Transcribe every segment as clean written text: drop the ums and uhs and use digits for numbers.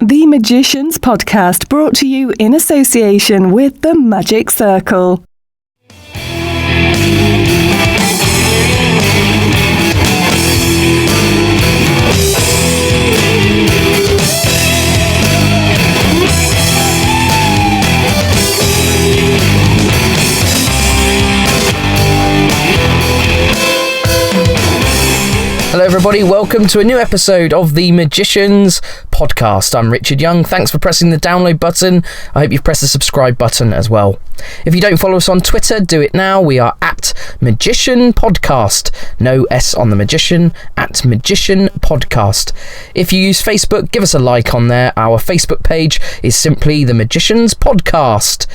The Magicians Podcast, brought to you in association with the Magic Circle. Hello everybody, welcome to a new episode of the Magicians Podcast. I'm Richard Young, thanks for pressing the download button. I hope you've pressed the subscribe button as well. If you don't follow us on Twitter, do it now. We are at Magician Podcast. No S on the Magician, at Magician Podcast. If you use Facebook, give us a like on there. Our Facebook page is simply the Magicians Podcast.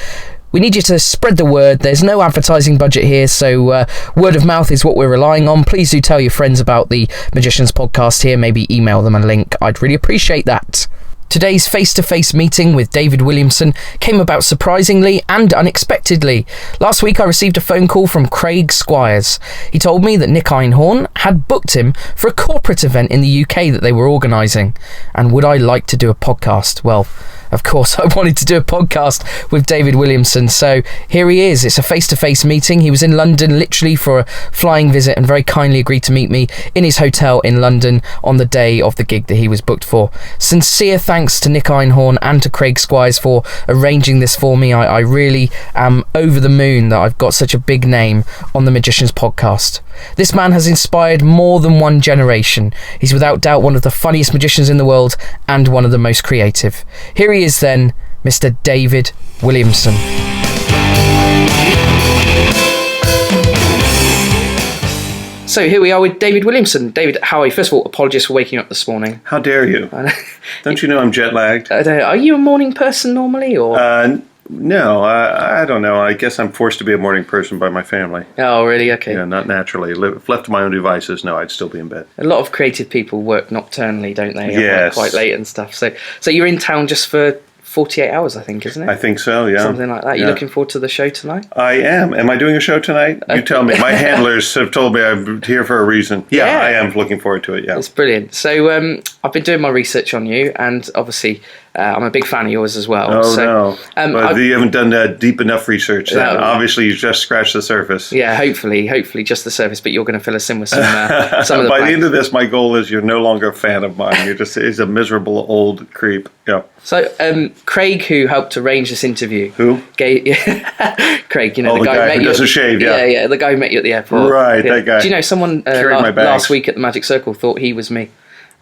We need you to spread the word. There's no advertising budget here, so word of mouth is what we're relying on. Please do tell your friends about the Magicians Podcast here. Maybe email them a link. I'd really appreciate that. Today's face-to-face meeting with David Williamson came about surprisingly and unexpectedly. Last week I received a phone call from Craig Squires. He told me that Nick Einhorn had booked him for a corporate event in the UK that they were organising. And would I like to do a podcast? Well, of course, I wanted to do a podcast with David Williamson, so here he is. It's a face-to-face meeting. He was in London literally for a flying visit and very kindly agreed to meet me in his hotel in London on the day of the gig that he was booked for. Sincere thanks to Nick Einhorn and to Craig Squires for arranging this for me. I really am over the moon that I've got such a big name on the Magicians Podcast. This man has inspired more than one generation. He's without doubt one of the funniest magicians in the world and one of the most creative. Here he is then, Mr. David Williamson. So here we are with David Williamson. David, how are you? First of all, apologies for waking up this morning. How dare you? Don't you know I'm jet lagged? Are you a morning person normally, or? No, I don't know. I guess I'm forced to be a morning person by my family. Oh, really? Okay. Yeah, not naturally. If left to my own devices, no, I'd still be in bed. A lot of creative people work nocturnally, don't they? Yes. Quite late and stuff. So you're in town just for 48 hours, I think, isn't it? I think so, yeah. Something like that. Yeah. You looking forward to the show tonight? I am. Am I doing a show tonight? You tell me. My handlers have told me I'm here for a reason. Yeah, I am looking forward to it, yeah. It's brilliant. So I've been doing my research on you, and obviously I'm a big fan of yours as well. No. But you haven't done deep enough research then. No. Obviously, you've just scratched the surface. Yeah, hopefully just the surface, but you're going to fill us in with some of the By the end of this, my goal is you're no longer a fan of mine. You're just a miserable old creep. Yeah. So Craig, who helped arrange this interview. Who? Craig, the guy who doesn't shave, yeah. Yeah, the guy who met you at the airport. Right, yeah. that guy. Do you know, someone last week at the Magic Circle thought he was me.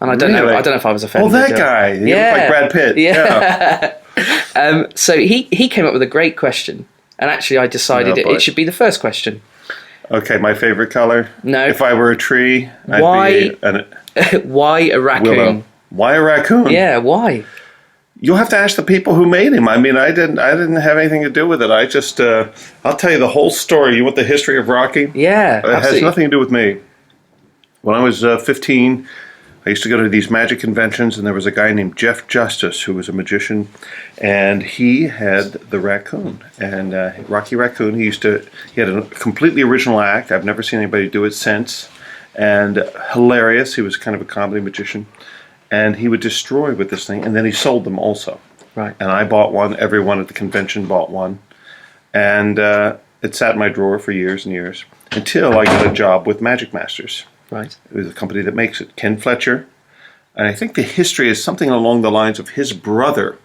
And I don't know if I was offended. Oh, that guy. He looked like Brad Pitt. Yeah. So he came up with a great question. And actually, I decided it should be the first question. Okay, my favorite color? No. If I were a tree, why a raccoon? Willow. Why a raccoon? Yeah, why? You'll have to ask the people who made him. I mean, I didn't have anything to do with it. I just, I'll tell you the whole story. You want the history of Rocky? Yeah, It has nothing to do with me. When I was 15... I used to go to these magic conventions, and there was a guy named Jeff Justice who was a magician, and he had the raccoon. And Rocky Racoon, he had a completely original act. I've never seen anybody do it since. And hilarious. He was kind of a comedy magician. And he would destroy with this thing, and then he sold them also. Right. And I bought one. Everyone at the convention bought one. And it sat in my drawer for years and years until I got a job with Magic Masters. Right. It was a company that makes it. Ken Fletcher. And I think the history is something along the lines of his brother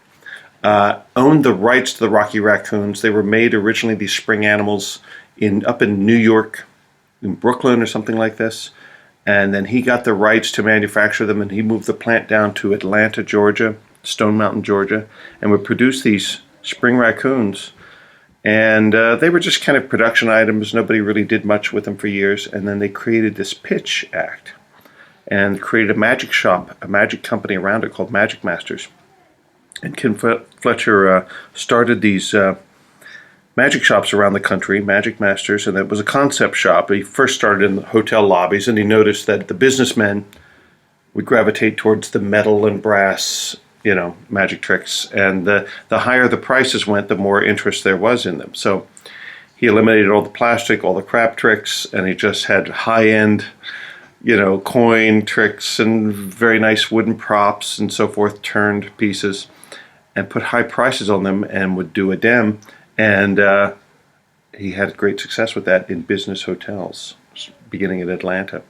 owned the rights to the Rocky Raccoons. They were made originally, these spring animals, up in New York, in Brooklyn or something like this. And then he got the rights to manufacture them, and he moved the plant down to Atlanta, Georgia, Stone Mountain, Georgia, and would produce these spring raccoons. And they were just kind of production items. Nobody really did much with them for years. And then they created this pitch act and created a magic shop, a magic company around it called Magic Masters. And Ken Fletcher started these magic shops around the country, Magic Masters, and it was a concept shop. He first started in the hotel lobbies, and he noticed that the businessmen would gravitate towards the metal and brass magic tricks, and the higher the prices went, the more interest there was in them. So he eliminated all the plastic, all the crap tricks, and he just had high-end coin tricks and very nice wooden props and so forth, turned pieces, and put high prices on them and would do a dem. And he had great success with that in business hotels, beginning in Atlanta.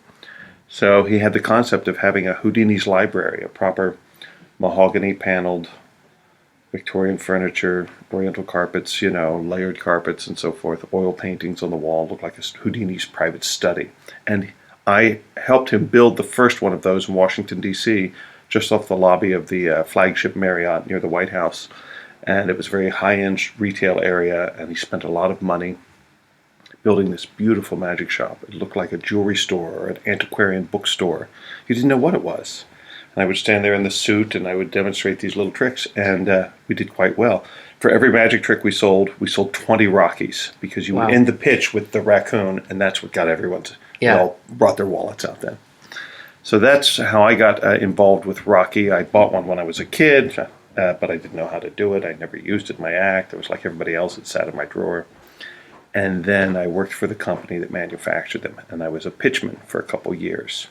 So he had the concept of having a Houdini's library, a proper mahogany paneled Victorian furniture, oriental carpets, layered carpets and so forth, oil paintings on the wall, looked like a Houdini's private study. And I helped him build the first one of those in Washington, D.C., just off the lobby of the flagship Marriott near the White House. And it was a very high-end retail area, and he spent a lot of money building this beautiful magic shop. It looked like a jewelry store or an antiquarian bookstore. You didn't know what it was. And I would stand there in the suit, and I would demonstrate these little tricks, and we did quite well. For every magic trick we sold 20 Rockies, because you would end the pitch with the raccoon, and that's what got everyone's. They all brought their wallets out then. So that's how I got involved with Rocky. I bought one when I was a kid, but I didn't know how to do it. I never used it in my act. I was like everybody else. It sat in my drawer. And then I worked for the company that manufactured them, and I was a pitchman for a couple years.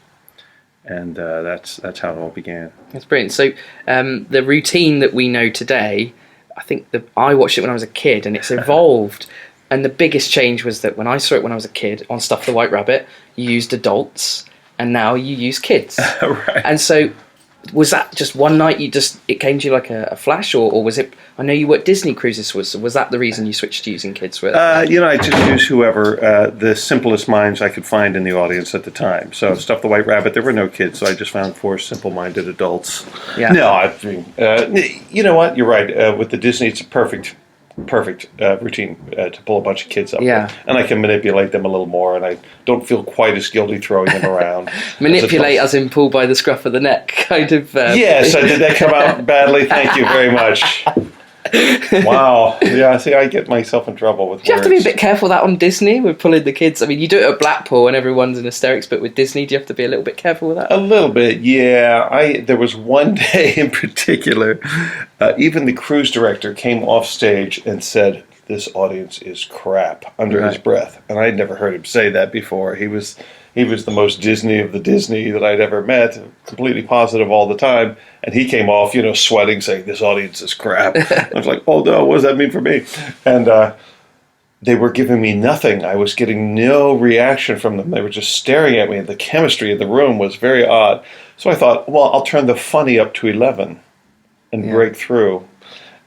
And that's how it all began. That's brilliant. So the routine that we know today, I think I watched it when I was a kid, and it's evolved. And the biggest change was that when I saw it when I was a kid on Stuff the White Rabbit, you used adults, and now you use kids. Right. And so was that just one night it came to you like a flash, or was it, I know you worked Disney cruises, was that the reason you switched to using kids with? I just used whoever, the simplest minds I could find in the audience at the time. So Stuff the White Rabbit, there were no kids, so I just found 4 simple-minded adults. Yeah. No, I mean, you know what, you're right. With the Disney, it's a perfect routine to pull a bunch of kids up with. And I can manipulate them a little more, and I don't feel quite as guilty throwing them around. Manipulate as in pull by the scruff of the neck, kind of. Yes, did that come out badly? Thank you very much. Wow. Yeah, see, I get myself in trouble with words. Do you have to be a bit careful that on Disney with pulling the kids? I mean, you do it at Blackpool and everyone's in hysterics, but with Disney, do you have to be a little bit careful with that? A little bit, yeah. There was one day in particular, even the cruise director came off stage and said, "This audience is crap," under his breath. And I'd never heard him say that before. He was the most Disney of the Disney that I'd ever met, completely positive all the time. And he came off, sweating, saying, "This audience is crap." I was like, "Oh no, what does that mean for me?" And they were giving me nothing. I was getting no reaction from them. They were just staring at me. The chemistry in the room was very odd. So I thought, well, I'll turn the funny up to 11 and break through.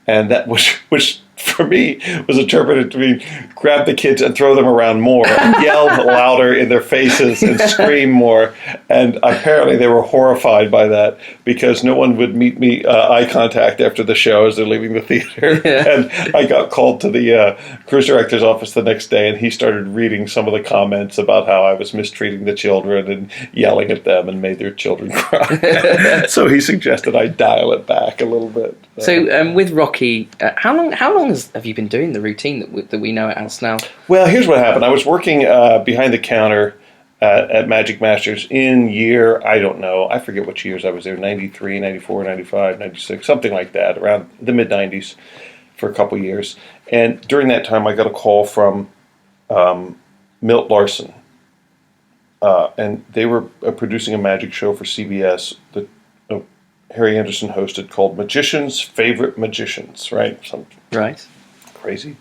And that which for me was interpreted to mean grab the kids and throw them around more, and yell louder in their faces and scream more. And apparently they were horrified by that, because no one would meet me eye contact after the show as they're leaving the theater. And I got called to the cruise director's office the next day, and he started reading some of the comments about how I was mistreating the children and yelling at them and made their children cry. So he suggested I dial it back a little bit. So with Rocky, how long have you been doing the routine that we know it as now? Well, here's what happened. I was working behind the counter at Magic Masters in I don't know, I forget which years I was there, 93, 94, 95, 96, something like that, around the mid-90s for a couple years. And during that time, I got a call from Milt Larson. And they were producing a magic show for CBS that Harry Anderson hosted, called Magicians' Favorite Magicians, right? Some crazy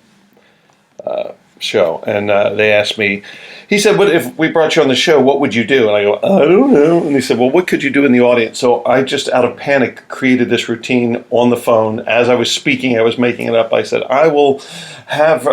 show. And they asked me, he said, "What if we brought you on the show, what would you do?" And I go, "I don't know." And he said, "Well, what could you do in the audience?" So I just, out of panic, created this routine on the phone. As I was speaking, I was making it up. I said, "I will have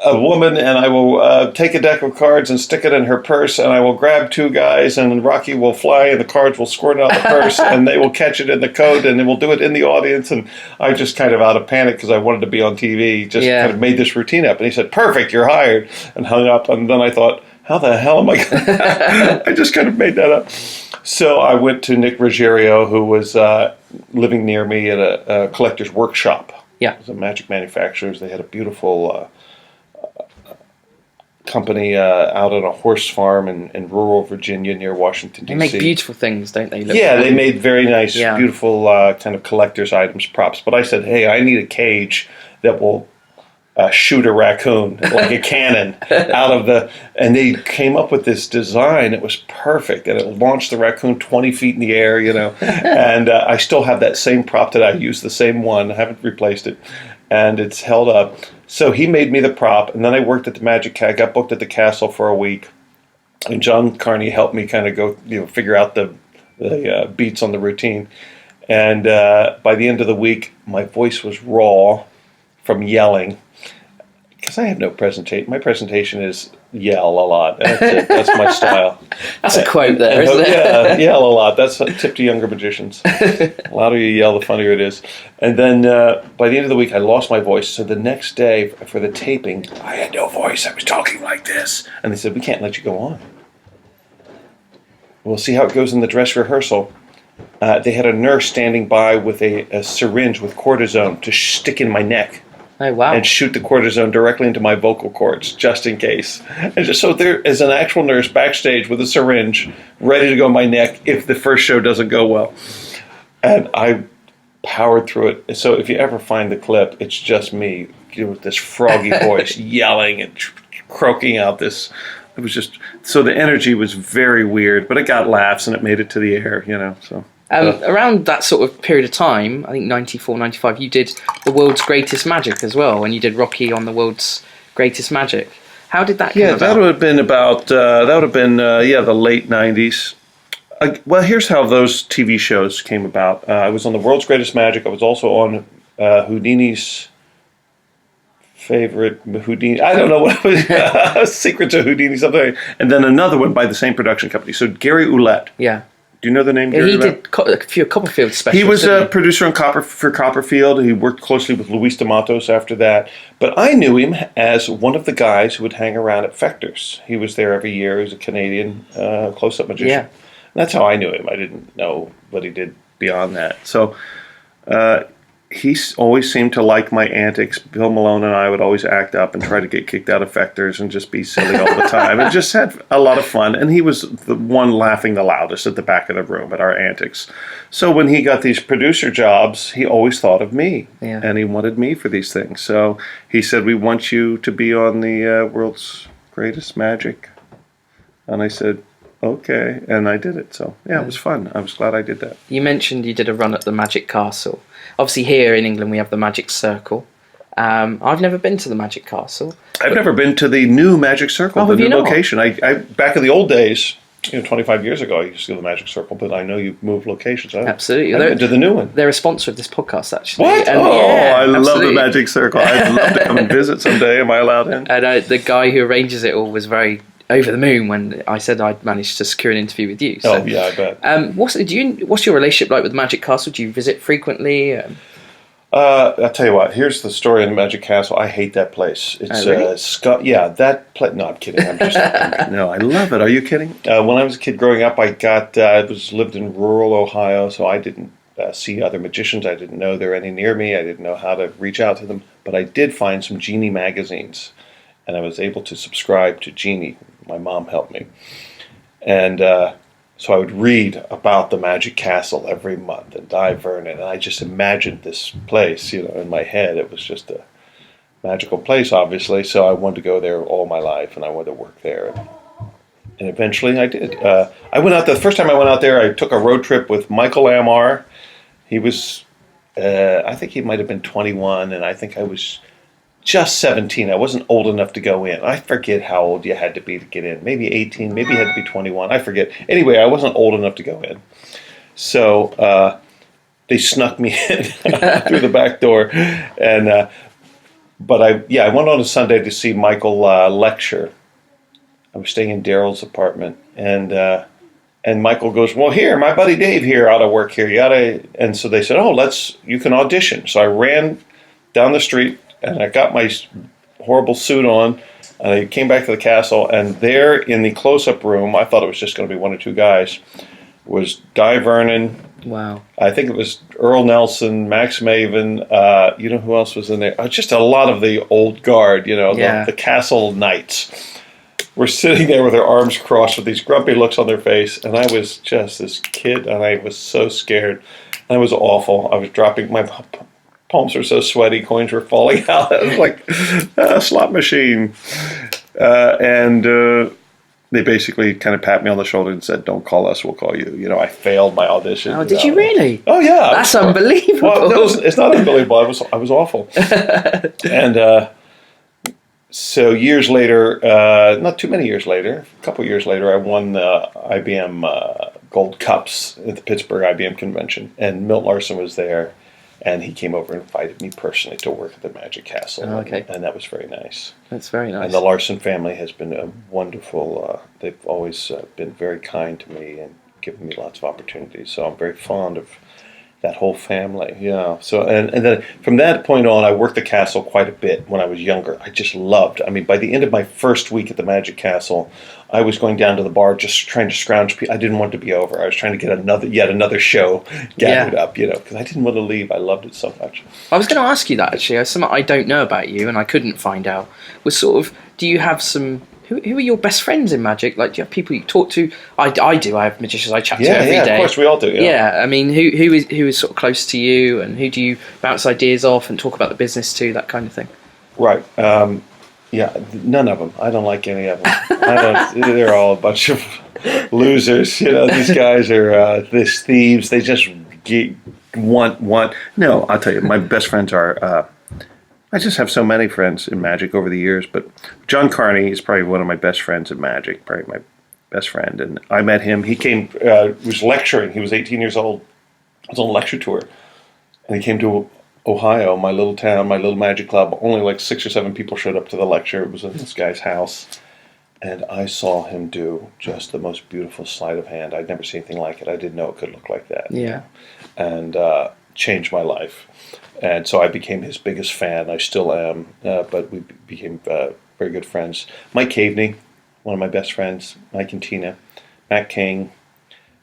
a woman, and I will take a deck of cards and stick it in her purse, and I will grab 2 guys, and Rocky will fly, and the cards will squirt out of the purse, and they will catch it in the code, and then we'll do it in the audience." And I just kind of, out of panic, because I wanted to be on TV, just kind of made this routine up. And he said, "Perfect, you're hired," and hung up. And then I thought, how the hell am I going to... I just kind of made that up. So I went to Nick Ruggiero, who was living near me at a collector's workshop. Yeah. It was a magic manufacturers. They had a beautiful... company out on a horse farm in rural Virginia near Washington, D.C. They make beautiful things, don't they? They made very nice, beautiful kind of collector's items, props. But I said, "Hey, I need a cage that will shoot a raccoon like a cannon out of the, and they came up with this design. It was perfect, and it launched the raccoon 20 feet in the air, and I still have that same prop that I used, the same one. I haven't replaced it, and it's held up. So he made me the prop, and then I worked at the Magic Cat, got booked at the castle for a week, and John Carney helped me kind of go, figure out the beats on the routine. And by the end of the week, my voice was raw from yelling. Because I have no presentation. My presentation is yell a lot. That's it. That's my style. That's a quote there, isn't it? Yeah, yell a lot. That's a tip to younger magicians. The louder you yell, the funnier it is. And then by the end of the week, I lost my voice. So the next day for the taping, I had no voice. I was talking like this. And they said, we can't let you go on. We'll see how it goes in the dress rehearsal. They had a nurse standing by with a syringe with cortisone to stick in my neck. Oh, wow. And shoot the cortisone directly into my vocal cords, just in case. And just so there is an actual nurse backstage with a syringe ready to go in my neck if the first show doesn't go well. And I powered through it. So if you ever find the clip, it's just me with this froggy voice yelling and croaking out this. It was just, so the energy was very weird, but it got laughs and it made it to the air, so. Around that sort of period of time, I think 94, 95, you did The World's Greatest Magic as well, and you did Rocky on The World's Greatest Magic. How did that come about? That would have been the late 90s. Well, here's how those TV shows came about. I was on The World's Greatest Magic. I was also on Houdini's favorite Houdini. I don't know what it was. Secrets of Houdini, something. And then another one by the same production company. So Gary Ouellette. Yeah. Do you know the name Gary Ouellette? He did a few Copperfield specials. He was a producer for Copperfield. He worked closely with Luis de Matos after that. But I knew him as one of the guys who would hang around at Fechter's. He was there every year. He was a Canadian close-up magician. Yeah. And that's how I knew him. I didn't know what he did beyond that. So he always seemed to like my antics. Bill Malone and I would always act up and try to get kicked out of Fechter's and just be silly all the time. And just had a lot of fun. And he was the one laughing the loudest at the back of the room at our antics. So when he got these producer jobs, he always thought of me. Yeah. And he wanted me for these things. So he said, we want you to be on the World's Greatest Magic. And I said, okay. And I did it. So, yeah, it was fun. I was glad I did that. You mentioned you did a run at the Magic Castle. Obviously, here in England, we have the Magic Circle. I've never been to the Magic Castle. I've never been to the new Magic Circle, the new location. I back in the old days, 25 years ago, I used to go to the Magic Circle, but I know you've moved locations. Absolutely. I've been to the new one. They're a sponsor of this podcast, actually. What? And, I love the Magic Circle. I'd love to come and visit someday. Am I allowed in? And the guy who arranges it all was very over the moon when I said I'd managed to secure an interview with you. So, oh, yeah, I bet. What's your relationship like with the Magic Castle? Do you visit frequently? I'll tell you what. Here's the story in the Magic Castle. I hate that place. It's really? that place. No, I'm kidding. No, I love it. Are you kidding? When I was a kid growing up, I lived in rural Ohio, so I didn't see other magicians. I didn't know there were any near me. I didn't know how to reach out to them. But I did find some Genie magazines, and I was able to subscribe to Genie. My mom helped me. And so I would read about the Magic Castle every month and Di Vernon, and I just imagined this place, in my head. It was just a magical place, obviously, so I wanted to go there all my life, and I wanted to work there. And eventually I did. I went out the first time I went out there, I took a road trip with Michael Amar. He was, I think he might have been 21, and I think I was just 17. I wasn't old enough to go in. I forget how old you had to be to get in. Maybe 18, maybe you had to be 21. I forget. Anyway, I wasn't old enough to go in. So they snuck me in through the back door. And but I went on a Sunday to see Michael lecture. I was staying in Daryl's apartment, and Michael goes, well, here, my buddy Dave here ought to work here. And so they said, you can audition. So I ran down the street, and I got my horrible suit on, and I came back to the castle, and there in the close-up room, I thought it was just going to be one or two guys, was Di Vernon. Wow. I think it was Earl Nelson, Max Maven, you know who else was in there? Just a lot of the old guard, the castle knights were sitting there with their arms crossed with these grumpy looks on their face, and I was just this kid, and I was so scared. And it was awful. I was dropping my palms were so sweaty, coins were falling out. It was like a slot machine. And they basically kind of pat me on the shoulder and said, "Don't call us, we'll call you." I failed my audition. Oh, did you really? Oh, yeah. That's unbelievable. Well, no, it's not unbelievable. I was awful. And so years later, not too many years later, a couple years later, I won the IBM Gold Cups at the Pittsburgh IBM convention. And Milt Larson was there. And he came over and invited me personally to work at the Magic Castle. Oh, okay. And that was very nice. That's very nice. And the Larson family has been a wonderful, they've always been very kind to me and given me lots of opportunities. So I'm very fond of that whole family. Yeah. So, and then from that point on, I worked the castle quite a bit when I was younger. I just loved, by the end of my first week at the Magic Castle, I was going down to the bar just trying to scrounge people. I didn't want it to be over. I was trying to get yet another show gathered up, because I didn't want to leave. I loved it so much. I was going to ask you that, actually. Something I don't know about you and I couldn't find out was sort of, do you have some... Who are your best friends in Magic? Like, do you have people you talk to? I do. I have magicians I chat to every day. Yeah, of course, we all do. Yeah. Who is sort of close to you, and who do you bounce ideas off and talk about the business to, that kind of thing? Right. None of them. I don't like any of them. They're all a bunch of losers. These guys are these thieves. They just want. No, I'll tell you, my best friends are. I just have so many friends in Magic over the years, but John Carney is probably one of my best friends in Magic, probably my best friend. And I met him. He came, was lecturing. He was 18 years old. I was on a lecture tour. And he came to Ohio, my little town, my little Magic club. Only like 6 or 7 people showed up to the lecture. It was in this guy's house. And I saw him do just the most beautiful sleight of hand. I'd never seen anything like it. I didn't know it could look like that. Yeah. And changed my life. And so I became his biggest fan. I still am, but we became very good friends. Mike Caveney, one of my best friends, Mike and Tina, Matt King,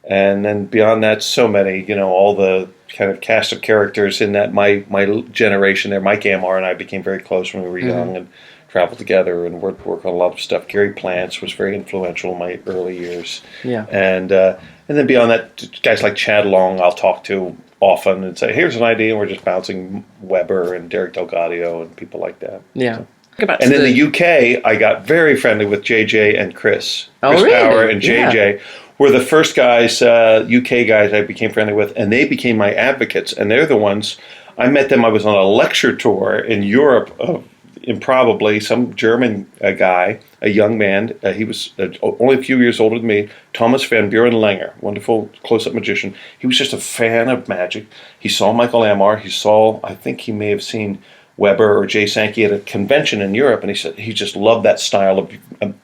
and then beyond that, so many, all the kind of cast of characters in that my generation there. Mike Amar and I became very close when we were young and traveled together and worked on a lot of stuff. Gary Plants was very influential in my early years. Yeah. And then beyond that, guys like Chad Long I'll talk to often and say, here's an idea, and we're just bouncing Weber and Derek Delgadio and people like that. Yeah. So. And in the UK, I got very friendly with JJ and Chris. Chris really? Power and JJ were the first guys, UK guys I became friendly with, and they became my advocates. And they're the ones, I met them, I was on a lecture tour in Europe of improbably some German guy, a young man. He was only a few years older than me. Thomas Van Buren Langer, wonderful close-up magician. He was just a fan of magic. He saw Michael Amar. I think he may have seen Weber or Jay Sankey at a convention in Europe, and he said he just loved that style of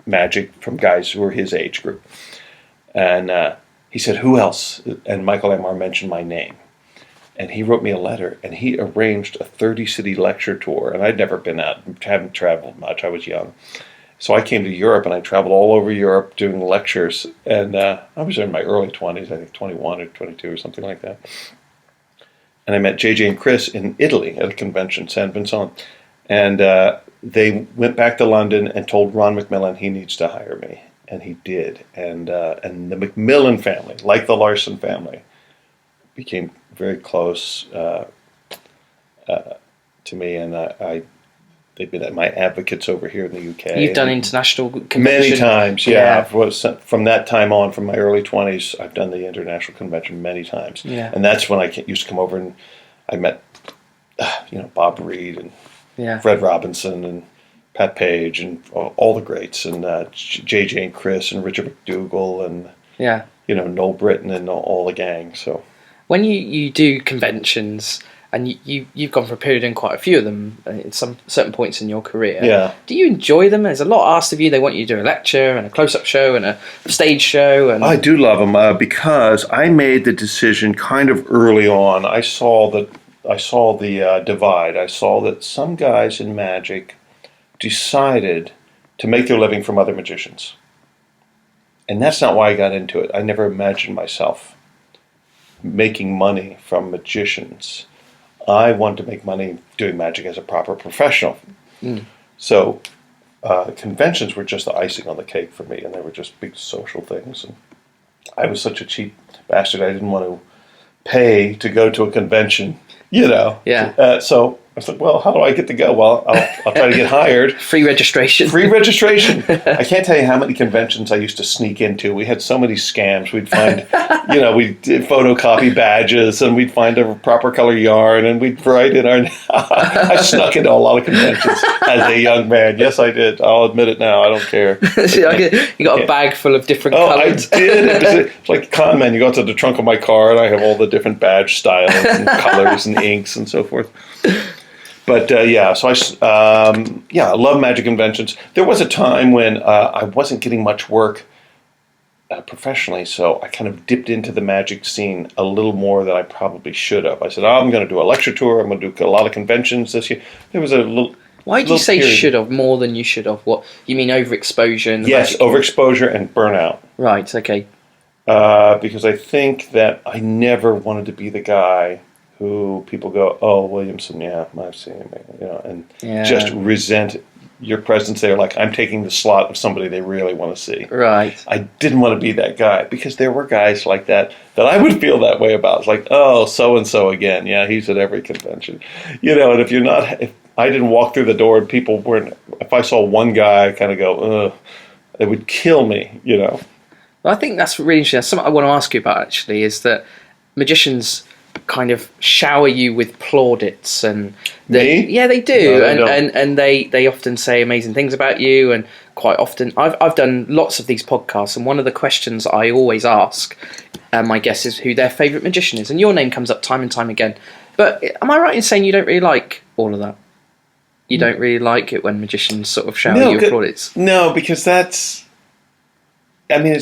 magic from guys who were his age group. And he said, who else? And Michael Amar mentioned my name. And he wrote me a letter, and he arranged a 30-city lecture tour. And I'd never been out, haven't traveled much. I was young. So I came to Europe, and I traveled all over Europe doing lectures. And I was in my early 20s, I think 21 or 22 or something like that. And I met JJ and Chris in Italy at a convention, San Vincent. And they went back to London and told Ron Macmillan he needs to hire me. And he did. And the Macmillan family, like the Larson family, became very close to me, and they've been my advocates over here in the UK. You've done international convention many times, yeah. From that time on, from my early 20s, I've done the international convention many times. Yeah. And that's when I used to come over and I met, Bob Reed and Fred Robinson and Pat Page and all the greats, and JJ and Chris and Richard McDougall and Noel Britton and all the gang. So. When you do conventions, and you've gone for a period in quite a few of them at some certain points in your career, do you enjoy them? There's a lot asked of you. They want you to do a lecture and a close-up show and a stage show. And I do love them because I made the decision kind of early on. I saw the divide. I saw that some guys in Magic decided to make their living from other magicians. And that's not why I got into it. I never imagined myself making money from magicians. I wanted to make money doing magic as a proper professional. So conventions were just the icing on the cake for me, and they were just big social things. And I was such a cheap bastard. I didn't want to pay to go to a convention, Yeah. So I said, well, how do I get to go? Well, I'll try to get hired. Free registration. Free registration. I can't tell you how many conventions I used to sneak into. We had so many scams. We'd find, we'd photocopy badges, and we'd find a proper color yarn, and we'd write in our... I snuck into a lot of conventions as a young man. Yes, I did. I'll admit it now. I don't care. You got a bag full of different colors. I did. It's like con man. You go to the trunk of my car, and I have all the different badge styles and colors and inks and so forth. But so I love magic conventions. There was a time when I wasn't getting much work professionally, so I kind of dipped into the magic scene a little more than I probably should have. I said, I'm going to do a lecture tour. I'm going to do a lot of conventions this year. There was a little... Why did you say should have more than you should have? What, you mean overexposure? Yes, overexposure and burnout. Right, okay. Because I think that I never wanted to be the guy who people go, oh, Williamson, yeah, I've seen him, and just resent your presence there, like I'm taking the slot of somebody they really want to see. Right. I didn't want to be that guy, because there were guys like that I would feel that way about. It's like, oh, so-and-so again, yeah, he's at every convention. And if I didn't walk through the door and people weren't, if I saw one guy, I kind of go, ugh, it would kill me, Well, I think that's really interesting. That's something I want to ask you about, actually, is that magicians kind of shower you with plaudits, and Me? Yeah, they do, No, and they often say amazing things about you, and quite often I've done lots of these podcasts, and one of the questions I always ask my guests is who their favourite magician is, and your name comes up time and time again. But am I right in saying you don't really like all of that? You don't really like it when magicians sort of shower you with plaudits? No, because it's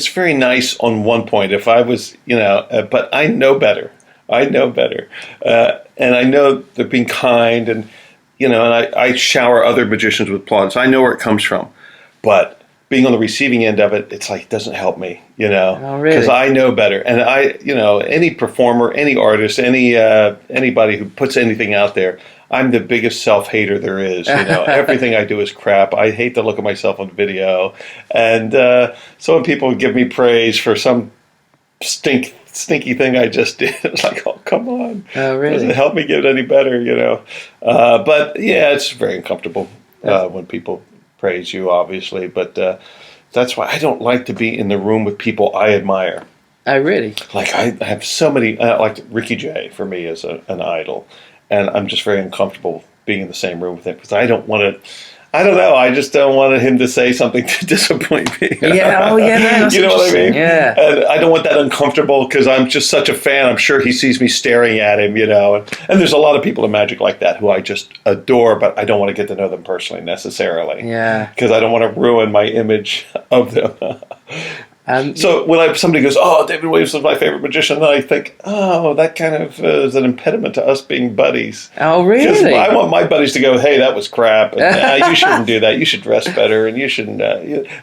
very nice on one point. If I was, but I know better. And I know they're being kind, and I shower other magicians with plaudits. I know where it comes from, but being on the receiving end of it, it's like, it doesn't help me, Oh, really? Because I know better. And any performer, any artist, anybody who puts anything out there, I'm the biggest self-hater there is. Everything I do is crap. I hate the look of myself on video, and so when people give me praise for some stinky thing I just did, it's like, oh, come on. Oh, really? Doesn't help me get any better, But yeah, it's very uncomfortable when people praise you, obviously. But that's why I don't like to be in the room with people I admire. Oh, really? Like, I have so many, like Ricky Jay for me is an idol. And I'm just very uncomfortable being in the same room with him, because I don't want to... I don't know. I just don't want him to say something to disappoint me. Yeah. Oh, yeah. No, that's you know what I mean? Yeah. And I don't want that uncomfortable, because I'm just such a fan. I'm sure he sees me staring at him, And there's a lot of people in magic like that who I just adore, but I don't want to get to know them personally necessarily. Yeah. Because I don't want to ruin my image of them. So when somebody goes, oh, David Williamson's my favorite magician, then I think, oh, that kind of is an impediment to us being buddies. Oh, really? Because I want my buddies to go, hey, that was crap, and you shouldn't do that. You should dress better, and you shouldn't.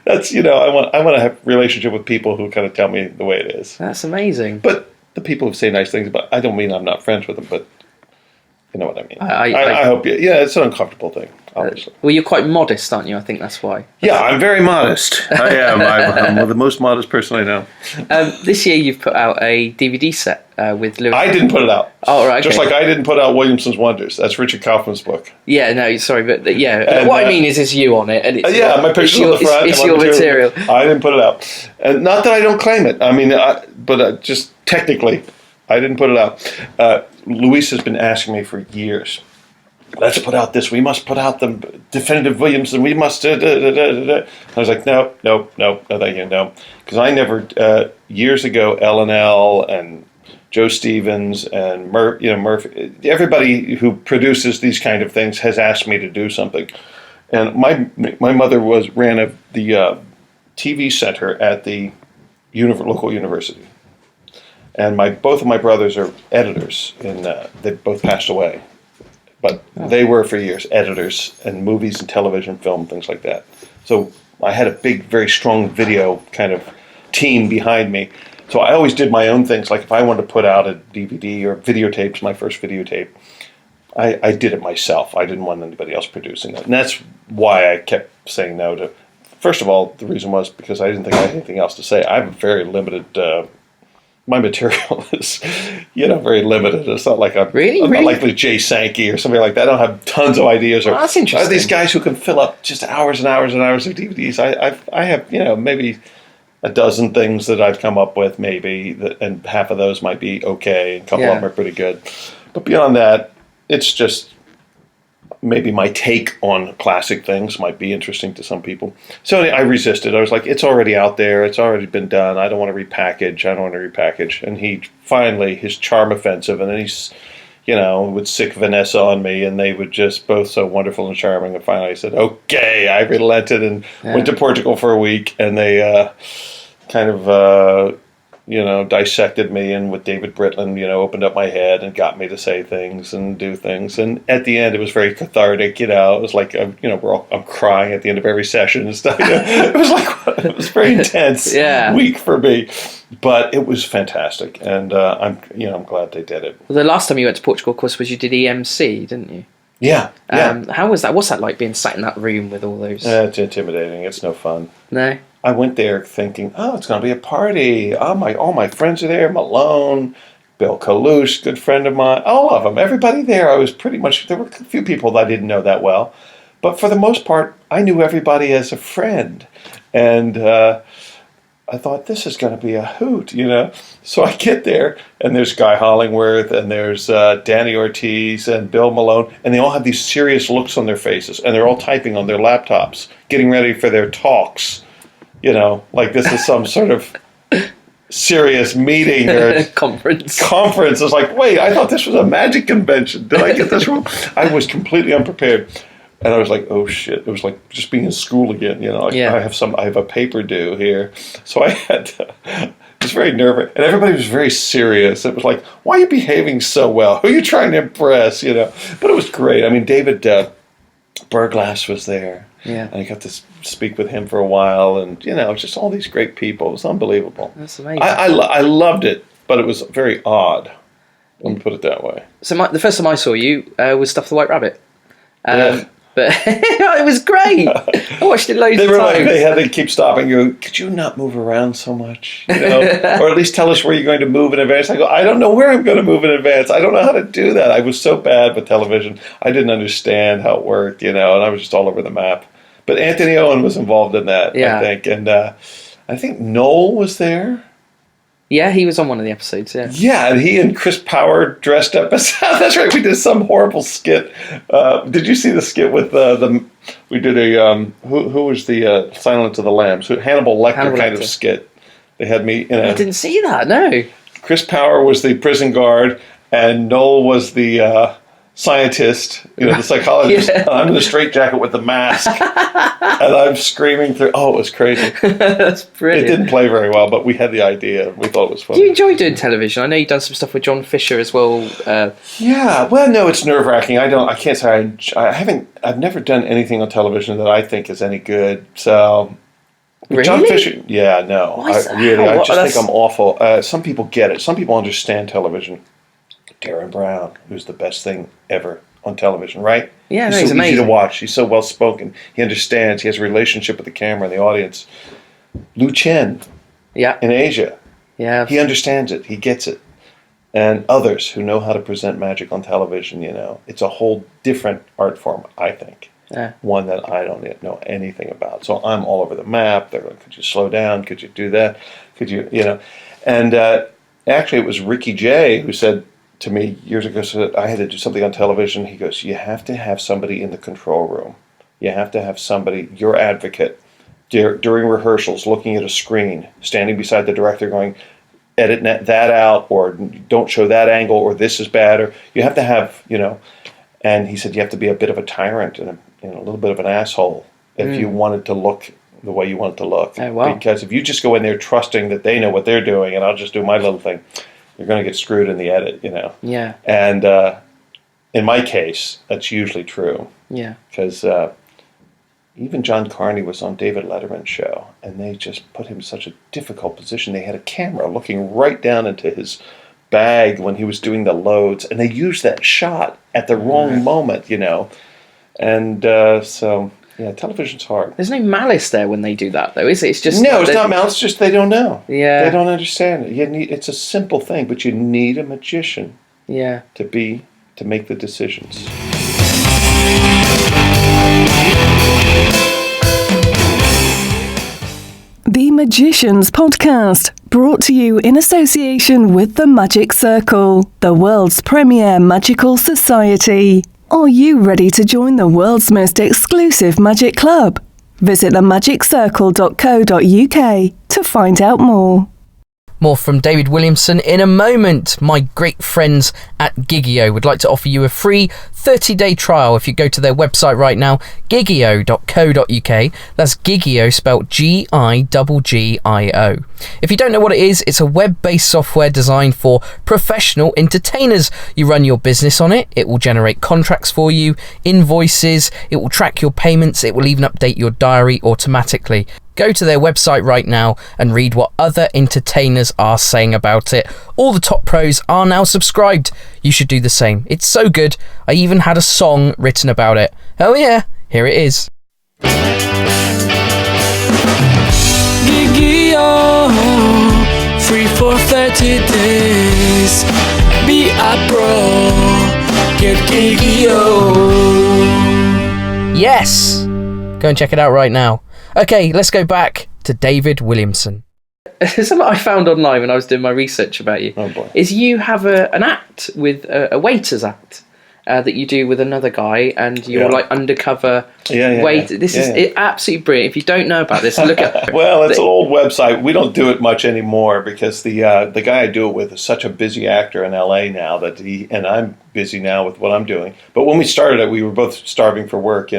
That's I want to have a relationship with people who kind of tell me the way it is. That's amazing. But the people who say nice things about, I don't mean I'm not friends with them, but you know what I mean. I hope you. Yeah, it's an uncomfortable thing, obviously. Well, you're quite modest, aren't you? I think that's why. Yeah, I'm very modest. I am. I'm the most modest person I know. This year you've put out a DVD set with Lewis. I didn't put it out. Oh, right. Okay. Just like I didn't put out Williamson's Wonders. That's Richard Kaufman's book. Yeah, no, sorry, but And, what I mean is it's you on it. And it's, my picture's on the front. It's your material. I didn't put it out. And not that I don't claim it. I mean, but just technically, I didn't put it out. Luis has been asking me for years, let's put out this. We must put out the definitive Williamson. We must. I was like, no, thank you, no. Because I never, years ago, L&L and Joe Stevens and Murphy, everybody who produces these kind of things has asked me to do something. And my mother ran the TV center at the local university. And both of my brothers are editors, and they both passed away. But they were for years editors in movies and television, film, things like that. So I had a big, very strong video kind of team behind me. So I always did my own things. Like if I wanted to put out a DVD or videotapes, my first videotape, I did it myself. I didn't want anybody else producing it. And that's why I kept saying no to... First of all, the reason was because I didn't think I had anything else to say. I have a very limited my material is, very limited. It's not like I'm not like the Jay Sankey or somebody like that. I don't have tons of ideas. Well, that's interesting. These guys who can fill up just hours and hours and hours of DVDs. I have, maybe a dozen things that I've come up with, maybe, and half of those might be okay, and a couple of them are pretty good. But beyond that, it's just maybe my take on classic things might be interesting to some people. So I resisted. I was like, it's already out there. It's already been done. I don't want to repackage. And he finally, his charm offensive, and then he's, would sick Vanessa on me, and they would just both so wonderful and charming. And finally I said, okay, I relented and went to Portugal for a week, and they kind of, dissected me, and with David Britland, opened up my head and got me to say things and do things. And at the end, it was very cathartic. It was like, I'm crying at the end of every session and stuff. It was very intense week for me, but it was fantastic. And I'm glad they did it. Well, the last time you went to Portugal, of course, was you did EMC, didn't you? Yeah. How was that? What's that like, being sat in that room with all those? It's intimidating. It's no fun. No. I went there thinking, it's going to be a party. All my friends are there. Malone, Bill Kalush, good friend of mine, all of them. Everybody there. There were a few people that I didn't know that well. But for the most part, I knew everybody as a friend. And I thought, this is going to be a hoot, So I get there, and there's Guy Hollingworth, and there's Danny Ortiz, and Bill Malone, and they all have these serious looks on their faces, and they're all typing on their laptops, getting ready for their talks. Like this is some sort of serious meeting or conference. It's like, wait, I thought this was a magic convention. Did I get this wrong? I was completely unprepared. And I was like, oh shit. It was like just being in school again, I have a paper due here. So I had to, it was very nervous. And everybody was very serious. It was like, why are you behaving so well? Who are you trying to impress, But it was great. I mean, David Berglass was there. Yeah. And I got to speak with him for a while, and just all these great people. It was unbelievable. That's amazing. I loved it, but it was very odd. Let me put it that way. So the first time I saw you was Stuff the White Rabbit. But it was great. I watched it loads of times. They had to keep stopping you. Could you not move around so much? Or at least tell us where you're going to move in advance. I go, I don't know where I'm going to move in advance. I don't know how to do that. I was so bad with television. I didn't understand how it worked, and I was just all over the map. But Anthony Owen was involved in that, I think. And I think Noel was there. Yeah, he was on one of the episodes, yeah. Yeah, and he and Chris Power dressed up as... That's right, we did some horrible skit. Did you see the skit with we did a... who was the Silence of the Lambs? Hannibal Lecter kind of skit. They had me in a... I didn't see that, no. Chris Power was the prison guard, and Noel was the... scientist, the psychologist. Yeah. I'm in the straitjacket with the mask, and I'm screaming through. Oh, it was crazy. That's brilliant. It didn't play very well, but we had the idea. We thought it was fun. Do you enjoy doing television? I know you've done some stuff with John Fisher as well. Yeah, well, no, it's nerve-wracking. I can't say I've never done anything on television that I think is any good. So, really? John Fisher, yeah, no, Why is that? I just think I'm awful. Some people get it. Some people understand television. Darren Brown, who's the best thing ever on television, right? Yeah, he's amazing. Easy to watch. He's so well spoken. He understands. He has a relationship with the camera and the audience. Lu Chen, in Asia, he understands it. He gets it. And others who know how to present magic on television, it's a whole different art form, I think. Yeah. One that I don't know anything about. So I'm all over the map. They're like, could you slow down? Could you do that? Could you, And actually, it was Ricky Jay who said to me years ago, so I had to do something on television. He goes, you have to have somebody in the control room. You have to have somebody, your advocate, during rehearsals, looking at a screen, standing beside the director going, edit that out, or don't show that angle, or this is bad, or you have to have, and he said you have to be a bit of a tyrant and a little bit of an asshole if you want it to look the way you want it to look. Oh, wow. Because if you just go in there trusting that they know what they're doing and I'll just do my little thing, you're going to get screwed in the edit, Yeah. And in my case, that's usually true. Yeah. Because even John Carney was on David Letterman's show, and they just put him in such a difficult position. They had a camera looking right down into his bag when he was doing the loads, and they used that shot at the wrong moment, And so Yeah, television's hard. There's no malice there when they do that, though, is it? It's just no, it's not malice. It's just they don't know. Yeah, they don't understand it. It's a simple thing, but you need a magician. Yeah, to make the decisions. The Magicians Podcast, brought to you in association with the Magic Circle, the world's premier magical society. Are you ready to join the world's most exclusive magic club? Visit themagiccircle.co.uk to find out more. More from David Williamson in a moment. My great friends at Gigio would like to offer you a free 30-day trial if you go to their website right now, gigio.co.uk. That's Gigio spelled Giggio. If you don't know what it is, it's a web-based software designed for professional entertainers. You run your business on it, it will generate contracts for you, invoices, it will track your payments, it will even update your diary automatically. Go to their website right now and read what other entertainers are saying about it. All the top pros are now subscribed. You should do the same. It's so good. I even had a song written about it. Oh yeah, here it is. Gigio, free for 30 days. Be a pro, get Gigio. Yes! Go and check it out right now. Okay, let's go back to David Williamson. Something I found online when I was doing my research about you is you have an act with a waiter's act that you do with another guy, and you're like undercover waiter. This is absolutely brilliant. If you don't know about this, look at. Well, it's an old website. We don't do it much anymore because the guy I do it with is such a busy actor in LA now and I'm busy now with what I'm doing. But when we started it, we were both starving for work,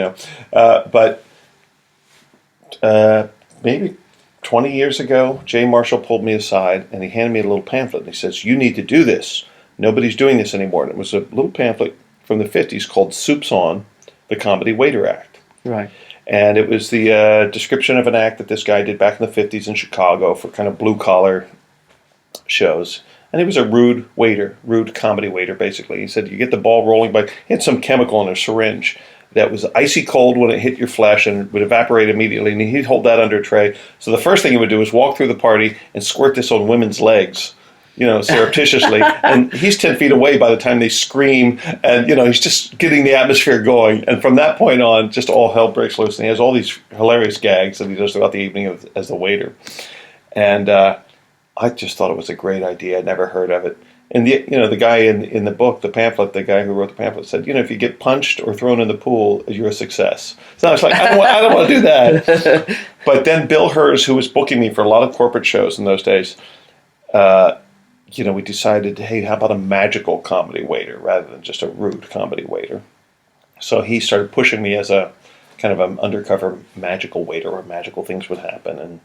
maybe 20 years ago, Jay Marshall pulled me aside and he handed me a little pamphlet and he says, "You need to do this. Nobody's doing this anymore." And it was a little pamphlet from the 50s called Soup's On, the Comedy Waiter Act. Right. And it was the description of an act that this guy did back in the 50s in Chicago for kind of blue-collar shows. And he was a rude comedy waiter, basically. He said, you get the ball rolling by, he had some chemical in a syringe that was icy cold when it hit your flesh and would evaporate immediately, and he'd hold that under a tray. So the first thing he would do is walk through the party and squirt this on women's legs, surreptitiously. And he's 10 feet away by the time they scream, and, he's just getting the atmosphere going. And from that point on, just all hell breaks loose. And he has all these hilarious gags that he does throughout the evening as the waiter. And I just thought it was a great idea. I'd never heard of it. And the guy in the book, the pamphlet, the guy who wrote the pamphlet said, if you get punched or thrown in the pool, you're a success. So I was like, I don't want to do that. But then Bill Hers, who was booking me for a lot of corporate shows in those days, we decided, hey, how about a magical comedy waiter rather than just a rude comedy waiter? So he started pushing me as a kind of an undercover magical waiter where magical things would happen.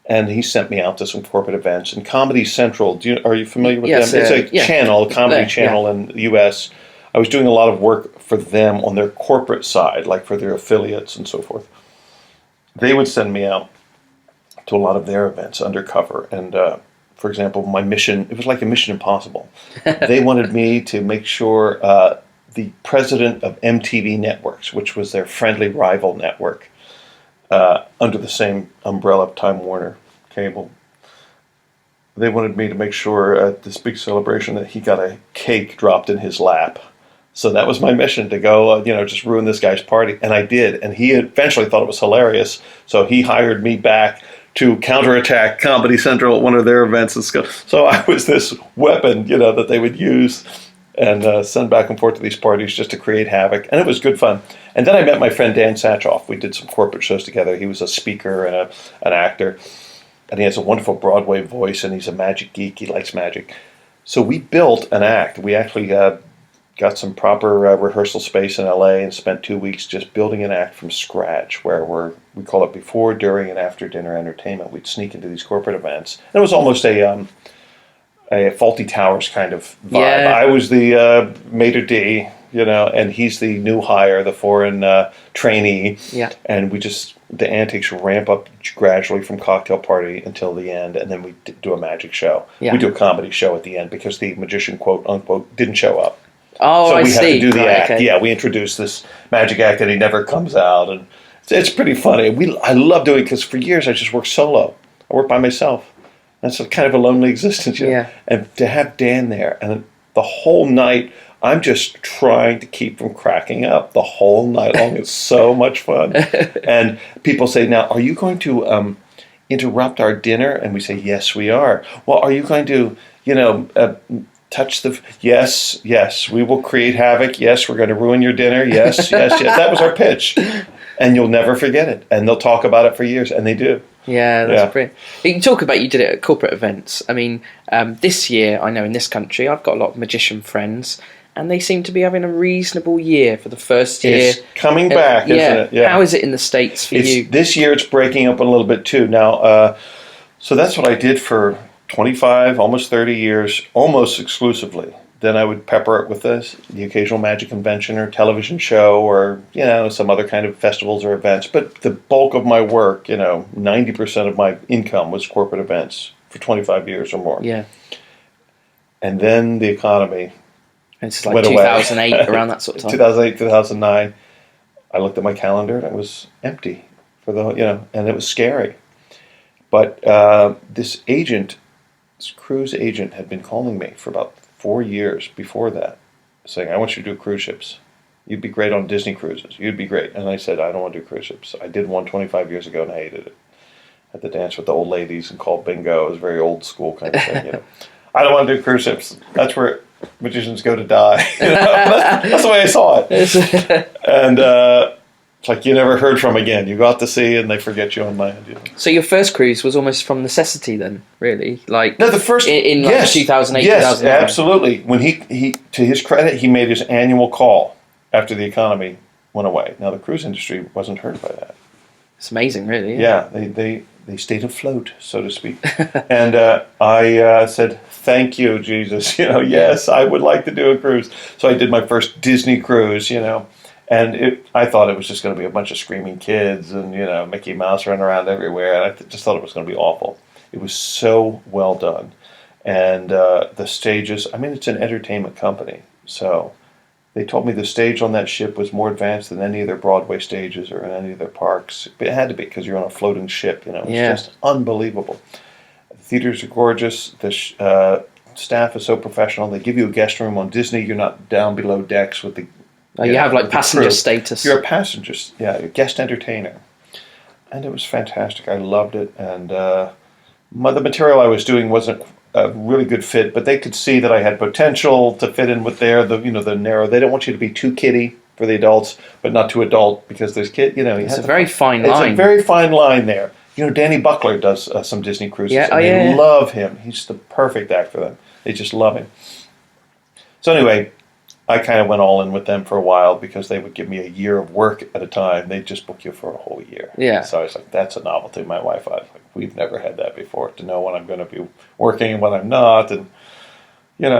And he sent me out to some corporate events. And Comedy Central, are you familiar with them? It's a channel, a comedy channel in the U.S. I was doing a lot of work for them on their corporate side, like for their affiliates and so forth. They would send me out to a lot of their events undercover. And, for example, my mission, it was like a Mission Impossible. They wanted me to make sure the president of MTV Networks, which was their friendly rival network, under the same umbrella of Time Warner Cable. They wanted me to make sure at this big celebration that he got a cake dropped in his lap. So that was my mission, to go, just ruin this guy's party. And I did. And he eventually thought it was hilarious. So he hired me back to counterattack Comedy Central at one of their events. And so I was this weapon, that they would use and send back and forth to these parties just to create havoc. And it was good fun. And then I met my friend Dan Satchoff. We did some corporate shows together. He was a speaker and an actor. And he has a wonderful Broadway voice, and he's a magic geek. He likes magic. So we built an act. We actually got some proper rehearsal space in LA and spent 2 weeks just building an act from scratch, where we call it before, during, and after dinner entertainment. We'd sneak into these corporate events. And it was almost a Faulty Towers kind of vibe. Yeah. I was the maitre d', and he's the new hire, the foreign trainee. Yeah. And the antics ramp up gradually from cocktail party until the end, and then we do a magic show. Yeah. We do a comedy show at the end because the magician, quote unquote, didn't show up. Oh, so I we see. have to do the act. Okay. Yeah, we introduce this magic act and he never comes out, and It's pretty funny. I love doing it because for years I just worked solo. I worked by myself. That's kind of a lonely existence, you know? Yeah. And to have Dan there, and the whole night, I'm just trying to keep from cracking up the whole night long. It's so much fun. And people say, now, are you going to interrupt our dinner? And we say, yes, we are. Well, are you going to, touch the... Yes, we will create havoc. Yes, we're going to ruin your dinner. Yes. That was our pitch. And you'll never forget it. And they'll talk about it for years, and they do. Yeah, that's brilliant. You can talk about you did it at corporate events. I mean, this year, I know in this country, I've got a lot of magician friends, and they seem to be having a reasonable year for the first year. It's coming back, isn't it? Yeah. How is it in the States for you? This year, it's breaking up a little bit, too. Now, so that's what I did for 25, almost 30 years, almost exclusively. Then I would pepper it with the occasional magic convention or television show or, some other kind of festivals or events. But the bulk of my work, 90% of my income was corporate events for 25 years or more. Yeah. And then the economy It's like 2008, around that sort of time. 2008, 2009. I looked at my calendar and it was empty and it was scary. But this cruise agent had been calling me for about 4 years before that, saying, I want you to do cruise ships. You'd be great on Disney cruises. You'd be great. And I said, I don't want to do cruise ships. I did one 25 years ago and I hated it. I had to dance with the old ladies and call bingo. It was a very old school kind of thing. I don't want to do cruise ships. That's where magicians go to die. That's the way I saw it. And it's like you never heard from again. You go out to sea and they forget you on land. So your first cruise was almost from necessity then, really? No, the first... In 2008, yes, 2009. absolutely. When he, to his credit, he made his annual call after the economy went away. Now, the cruise industry wasn't hurt by that. It's amazing, really. Yeah, they stayed afloat, so to speak. And I said, thank you, Jesus. Yes, I would like to do a cruise. So I did my first Disney cruise, And I thought it was just going to be a bunch of screaming kids and, Mickey Mouse running around everywhere. And I just thought it was going to be awful. It was so well done. And the stages, it's an entertainment company. So they told me the stage on that ship was more advanced than any of their Broadway stages or in any of their parks. But it had to be because you're on a floating ship, It's just unbelievable. The theaters are gorgeous. The staff is so professional. They give you a guest room on Disney. You're not down below decks with the... You have like passenger status. You're a passenger, a guest entertainer. And it was fantastic. I loved it. And the material I was doing wasn't a really good fit, but they could see that I had potential to fit in with the narrow. They don't want you to be too kiddie for the adults, but not too adult because there's It's a very fine line. It's a very fine line there. Danny Buckler does some Disney cruises. Yeah, and they love him. He's the perfect act for them. They just love him. So anyway, I kind of went all in with them for a while because they would give me a year of work at a time. They'd just book you for a whole year. Yeah. So I was like, that's a novelty. My wife, we've never had that before, to know when I'm going to be working and when I'm not. And,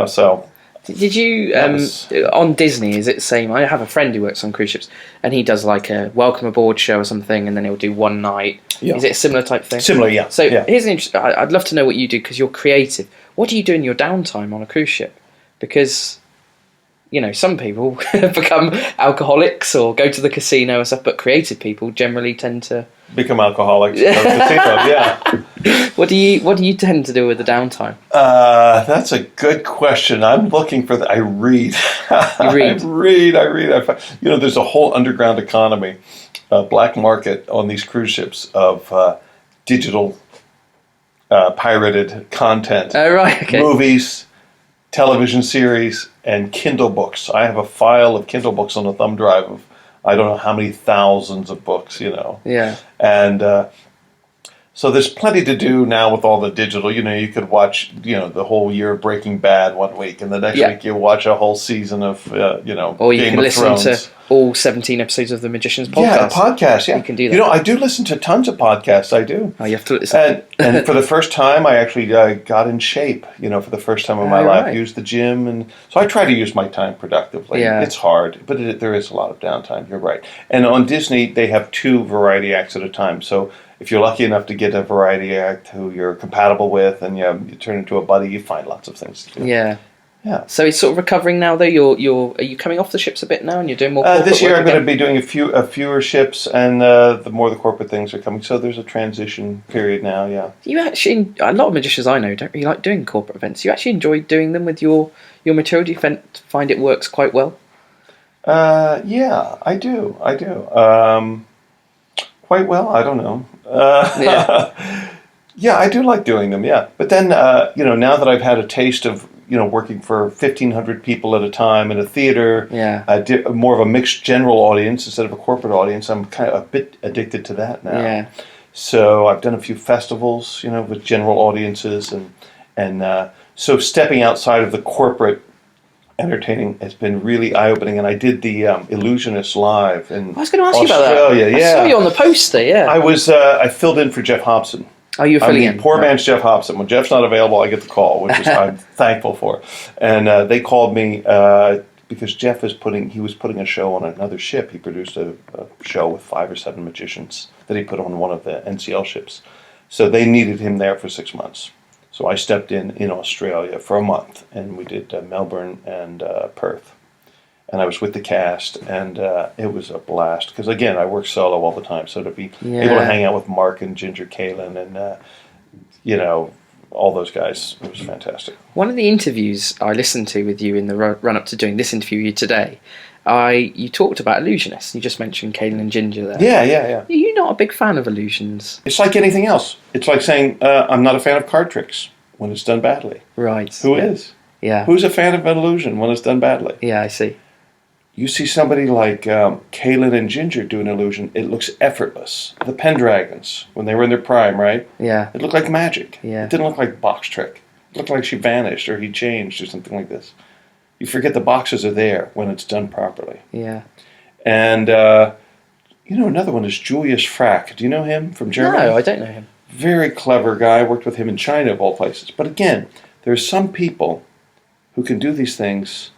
so... Did you, on Disney, is it the same? I have a friend who works on cruise ships, and he does like a welcome aboard show or something, and then he'll do one night. Yeah. Is it a similar type thing? Similar, yeah. So here's an interesting... I'd love to know what you do because you're creative. What do you do in your downtime on a cruise ship? Because... some people become alcoholics or go to the casino and stuff, but creative people generally tend to become alcoholics. Go to the casino, yeah. What do you tend to do with the downtime? That's a good question. I'm looking for I read. You read? I read. There's a whole underground economy, black market on these cruise ships of digital pirated content. Oh, right. Okay. Movies, television series, and Kindle books. I have a file of Kindle books on a thumb drive of I don't know how many thousands of books, Yeah. And so there's plenty to do now with all the digital. You could watch, the whole year of Breaking Bad one week, and the next week you watch a whole season of, or you Game can of listen Thrones. to all 17 episodes of the Magician's podcast. Yeah, a podcast, yeah. You can do that. I do listen to tons of podcasts, I do. Oh, you have to listen. And for the first time, I actually got in shape, for the first time in my life. Used the gym, and so I try to use my time productively. Yeah. It's hard, but there is a lot of downtime, you're right. And on Disney, they have 2 variety acts at a time, so if you're lucky enough to get a variety act who you're compatible with and you turn into a buddy, you find lots of things to do. Yeah. Yeah. So he's sort of recovering now, though. Are you coming off the ships a bit now, and you're doing more corporate This year work I'm going again? to be doing fewer ships, and the more the corporate things are coming. So there's a transition period now, yeah. You actually, a lot of magicians I know don't really like doing corporate events. You actually enjoy doing them with your material. Do you find it works quite well? Yeah, I do. Quite well, I don't know. Yeah. Yeah, I do like doing them, yeah. But then, now that I've had a taste of, working for 1,500 people at a time in a theater, more of a mixed general audience instead of a corporate audience, I'm kind of a bit addicted to that now. Yeah. So I've done a few festivals, with general audiences, and so stepping outside of the corporate entertaining has been really eye-opening. And I did the Illusionist live in I was going to ask Australia. you about that. Yeah. I saw you on the poster, yeah. I filled in for Jeff Hobson. Oh, you were filling I'm in? the poor man's Jeff Hobson. When Jeff's not available, I get the call, which is I'm thankful for. And they called me because Jeff was putting a show on another ship. He produced a show with 5 or 7 magicians that he put on one of the NCL ships. So they needed him there for 6 months. So I stepped in Australia for a month, and we did Melbourne and Perth. And I was with the cast, and it was a blast. Because, again, I work solo all the time, so to be able to hang out with Mark and Ginger Kalin and, all those guys, it was fantastic. One of the interviews I listened to with you in the run-up to doing this interview with you today, you talked about illusionists. You just mentioned Kalin and Ginger there. Yeah. Are you not a big fan of illusions? It's like anything else. It's like saying, I'm not a fan of card tricks when it's done badly. Right. Who is? Yeah. Who's a fan of an illusion when it's done badly? Yeah, I see. You see somebody like Kalin and Ginger do an illusion, it looks effortless. The Pendragons, when they were in their prime, right? Yeah. It looked like magic. Yeah. It didn't look like a box trick. It looked like she vanished or he changed or something like this. You forget the boxes are there when it's done properly. Yeah. And, another one is Julius Frack. Do you know him from Germany? No, I don't know him. Very clever guy. I worked with him in China, of all places. But again, there's some people who can do these things.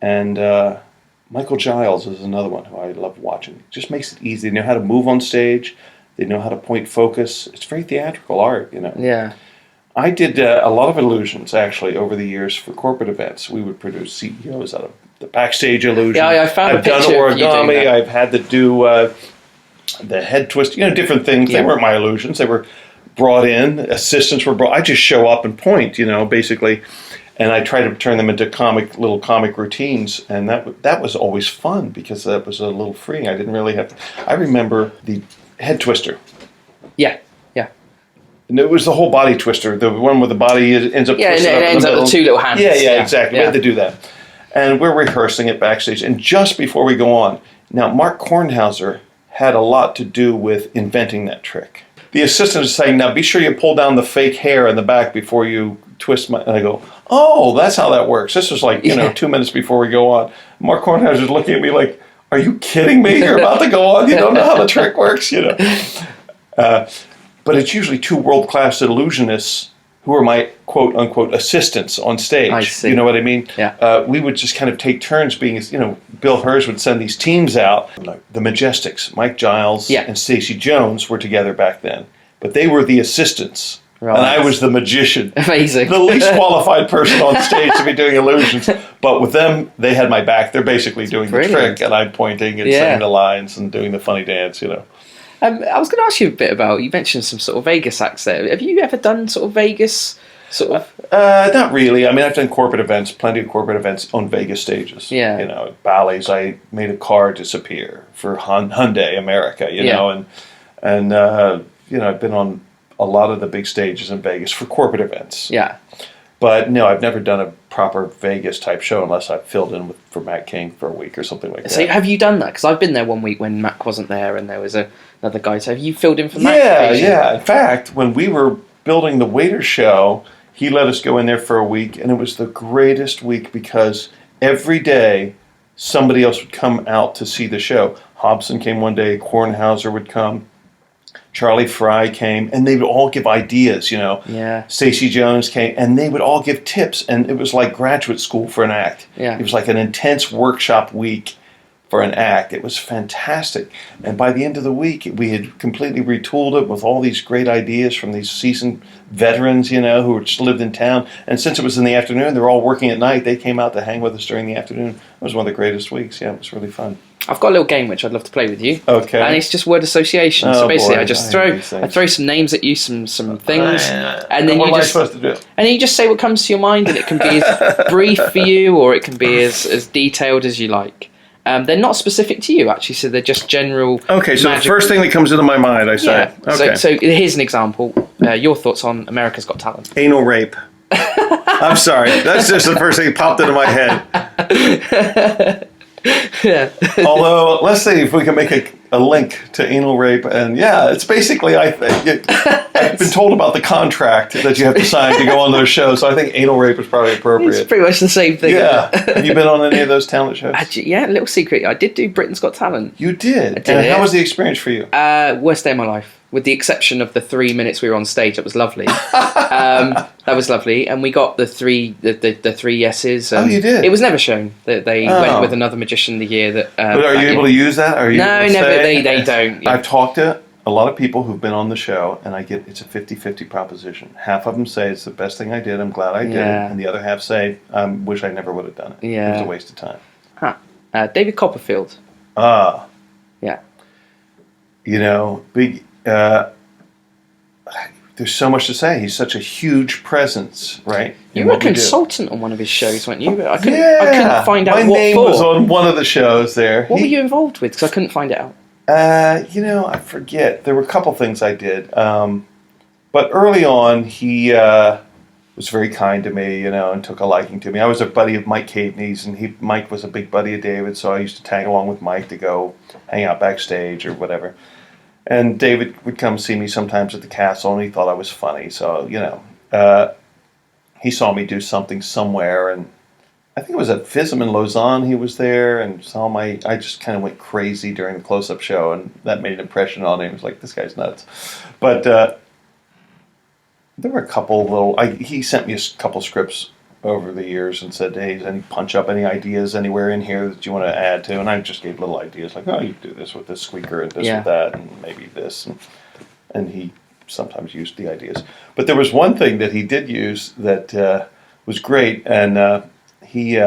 And Michael Giles is another one who I love watching. It just makes it easy. They know how to move on stage. They know how to point focus. It's very theatrical art, Yeah. I did a lot of illusions, actually, over the years for corporate events. We would produce CEOs out of the backstage illusion. Yeah, I found a picture I've of done you doing origami. that. I've had to do the head twist, different things. Yeah. They weren't my illusions. They were brought in. Assistants were brought. I just show up and point, basically. And I try to turn them into little comic routines, and that was always fun because that was a little freeing. I didn't really have to. I remember the head twister. Yeah. And it was the whole body twister, the one where the body ends up twisted and up it in ends the up middle. with 2 little hands. Yeah, exactly. Yeah. We had to do that. And we're rehearsing it backstage. And just before we go on, now Mark Kornhauser had a lot to do with inventing that trick. The assistant is saying, now be sure you pull down the fake hair in the back before you twist my... And I go, oh, that's how that works. This was 2 minutes before we go on. Mark Kornhauser's looking at me like, are you kidding me? You're about to go on? You don't know how the trick works? But it's usually 2 world-class illusionists who are my quote-unquote assistants on stage. I see. You know what I mean? Yeah. We would just kind of take turns being, Bill Hers would send these teams out. The Majestics, Mike Giles and Stacey Jones were together back then. But they were the assistants. Right. And I was the magician. Amazing. The least qualified person on stage to be doing illusions. But with them, they had my back. They're basically doing the trick, and I'm pointing and saying the lines and doing the funny dance, I was going to ask you a bit about, you mentioned some sort of Vegas acts there. Have you ever done sort of Vegas Not really. I mean, I've done corporate events, plenty of corporate events on Vegas stages. Yeah. At Bally's, I made a car disappear for Hyundai America, and I've been on a lot of the big stages in Vegas for corporate events. Yeah. But no, I've never done a proper Vegas type show unless I've filled in for Matt King for a week or something like that. So have you done that? Because I've been there one week when Matt wasn't there and there was another guy. So have you filled in for Matt? Yeah. In fact, when we were building the Waiter show, he let us go in there for a week, and it was the greatest week because every day somebody else would come out to see the show. Hobson came one day, Kornhauser would come, Charlie Fry came, and they would all give ideas, Yeah. Stacey Jones came, and they would all give tips, and it was like graduate school for an act. Yeah. It was like an intense workshop week for an act. It was fantastic. And by the end of the week, we had completely retooled it with all these great ideas from these seasoned veterans, who just lived in town. And since it was in the afternoon, they were all working at night. They came out to hang with us during the afternoon. It was one of the greatest weeks. Yeah, it was really fun. I've got a little game which I'd love to play with you. Okay. And it's just word association. So basically, boy, I just throw some names at you, some things, and then what you am I just supposed to do? and then you just say what comes to your mind, and it can be as brief for you, or it can be as detailed as you like. They're not specific to you, actually, so they're just general. Okay, so magical. the first thing that comes into my mind, I say. Yeah. Okay. So here's an example. Your thoughts on America's Got Talent? Anal rape. I'm sorry. That's just the first thing that popped into my head. Yeah. Although, let's see if we can make a link to anal rape. And yeah, it's basically, I've been told about the contract that you have to sign to go on those shows. So I think anal rape is probably appropriate. It's pretty much the same thing. Yeah. Have you been on any of those talent shows? Actually, yeah, little secret. I did do Britain's Got Talent. You did? I did. And how was the experience for you? Worst day of my life. With the exception of the 3 minutes we were on stage, that was lovely. That was lovely, and we got the three yeses. You did? It was never shown that they went with another magician the year that. But are you able to use that? Are you No, able to never. say? They don't. Yeah. I've talked to a lot of people who've been on the show, and it's a 50-50 proposition. Half of them say it's the best thing I did, I'm glad I did it, and the other half say, I wish I never would have done it. Yeah. It was a waste of time. David Copperfield. Yeah. Big... there's so much to say. He's such a huge presence, right? You were a consultant on one of his shows, weren't you? I couldn't find out my what name for. was on one of the shows there. What were you involved with? Because I couldn't find it out. I forget. There were a couple things I did. But early on, he was very kind to me, and took a liking to me. I was a buddy of Mike Caveney's, and Mike was a big buddy of David, so I used to tag along with Mike to go hang out backstage or whatever. And David would come see me sometimes at the castle, and he thought I was funny. So, he saw me do something somewhere, and I think it was at FISM in Lausanne he was there, and I just kind of went crazy during the close-up show, and that made an impression on him. He was like, this guy's nuts. But there were a couple he sent me a couple scripts over the years and said, hey, any punch up, any ideas anywhere in here that you want to add to? And I just gave little ideas like, you do this with this squeaker and this with that and maybe this. And he sometimes used the ideas. But there was one thing that he did use that was great. And Pete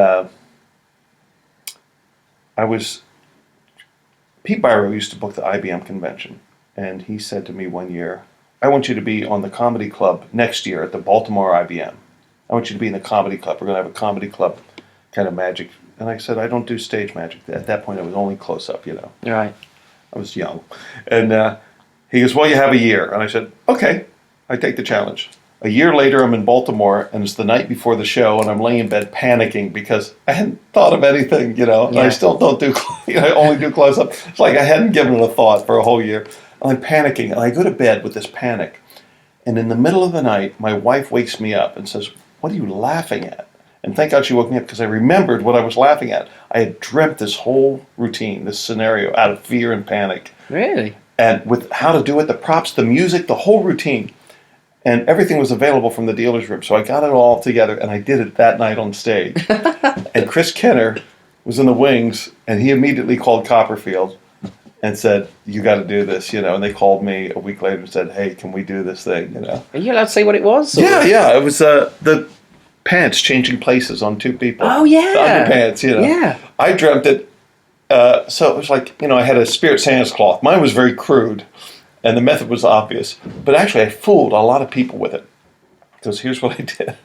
Byro used to book the IBM convention. And he said to me one year, I want you to be on the comedy club next year at the Baltimore IBM. I want you to be in the comedy club. We're going to have a comedy club kind of magic. And I said, I don't do stage magic. At that point, I was only close-up, Right. I was young. And he goes, well, you have a year. And I said, okay, I take the challenge. A year later, I'm in Baltimore, and it's the night before the show, and I'm laying in bed panicking because I hadn't thought of anything, and I still don't do, I only do close-up. It's like I hadn't given it a thought for a whole year. And I'm panicking, and I go to bed with this panic. And in the middle of the night, my wife wakes me up and says, what are you laughing at? And thank God she woke me up because I remembered what I was laughing at. I had dreamt this whole routine, this scenario, out of fear and panic. Really? And with how to do it, the props, the music, the whole routine. And everything was available from the dealer's room. So I got it all together, and I did it that night on stage. And Chris Kenner was in the wings, and he immediately called Copperfield and said, you got to do this, and they called me a week later and said, hey, can we do this thing, Are you allowed to say what it was? Or? Yeah, it was the pants changing places on two people. Oh, yeah. The underpants, Yeah. I dreamt it, so it was like, I had a spirit Sans cloth. Mine was very crude, and the method was obvious. But actually, I fooled a lot of people with it. Because here's what I did.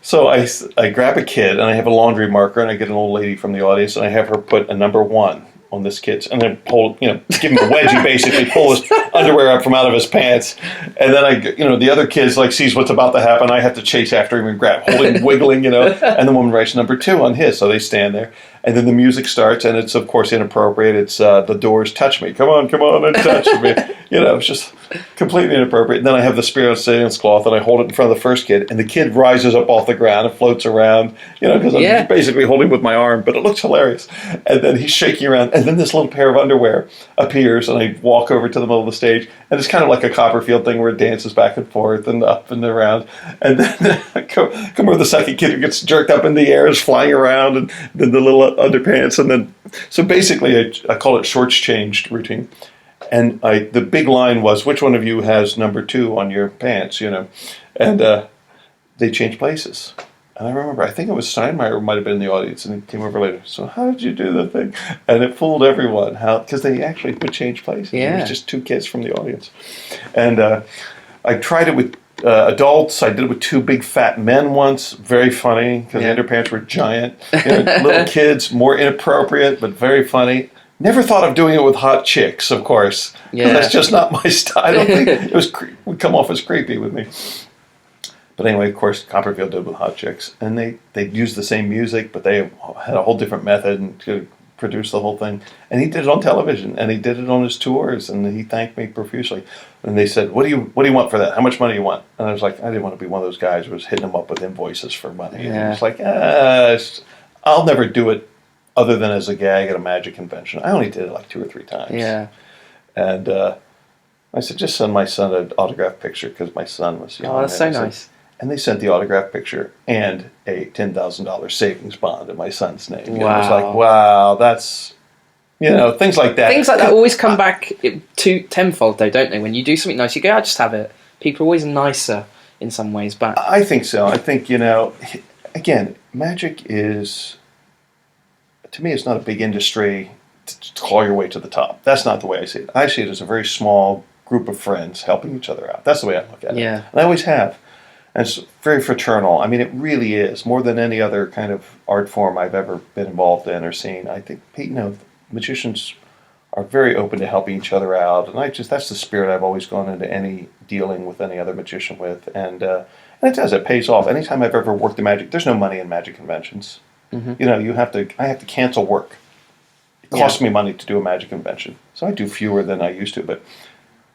So I grab a kid, and I have a laundry marker, and I get an old lady from the audience, and I have her put a number 1 on this kid's, and then pull, give him a wedgie, basically pull his underwear up from out of his pants, and then the other kid's sees what's about to happen. I have to chase after him and grab, holding, wiggling, and the woman writes number 2 on his, so they stand there, and then the music starts, and it's of course inappropriate. It's the Doors, Touch Me, come on, and touch me. It's just completely inappropriate. And then I have the spirit Sans cloth, and I hold it in front of the first kid, and the kid rises up off the ground and floats around, because I'm basically holding with my arm, but it looks hilarious. And then he's shaking around, and then this little pair of underwear appears, and I walk over to the middle of the stage, and it's kind of like a Copperfield thing where it dances back and forth and up and around. And then I come over the second kid who gets jerked up in the air, is flying around, and then the little underpants, and then So basically, I call it shorts changed routine. And the big line was, which one of you has number 2 on your pants, And they changed places. And I remember, I think it was Steinmeier who might have been in the audience, and he came over later. So how did you do the thing? And it fooled everyone. Because they actually would change places. Yeah. It was just 2 kids from the audience. And I tried it with adults. I did it with 2 big fat men once. Very funny, because the underpants were giant. Little kids, more inappropriate, but very funny. Never thought of doing it with hot chicks, of course. Yeah. That's just not my style. I don't think it would come off as creepy with me. But anyway, of course, Copperfield did with hot chicks. And they used the same music, but they had a whole different method and to produce the whole thing. And he did it on television, and he did it on his tours, and he thanked me profusely. And they said, what do you want for that? How much money do you want? And I was like, I didn't want to be one of those guys who was hitting them up with invoices for money. And it's like, I'll never do it other than as a gag at a magic convention. I only did it like 2 or 3 times. Yeah. And I said, just send my son an autograph picture, because my son was young. Oh, that's so nice. And they sent the autograph picture and a $10,000 savings bond in my son's name. Wow. It was like, wow, that's, things like that. Things like that always come back tenfold, though, don't they? When you do something nice, you go, I'll just have it. People are always nicer in some ways back. I think so. I think, again, magic is, to me, it's not a big industry to claw your way to the top. That's not the way I see it. I see it as a very small group of friends helping each other out. That's the way I look at it. Yeah. And I always have. And it's very fraternal. I mean, it really is. More than any other kind of art form I've ever been involved in or seen. I think, magicians are very open to helping each other out. And that's the spirit I've always gone into any dealing with any other magician with. And it does. It pays off. Anytime I've ever worked in magic, there's no money in magic conventions. Mm-hmm. I have to cancel work. It costs me money to do a magic convention. So I do fewer than I used to, but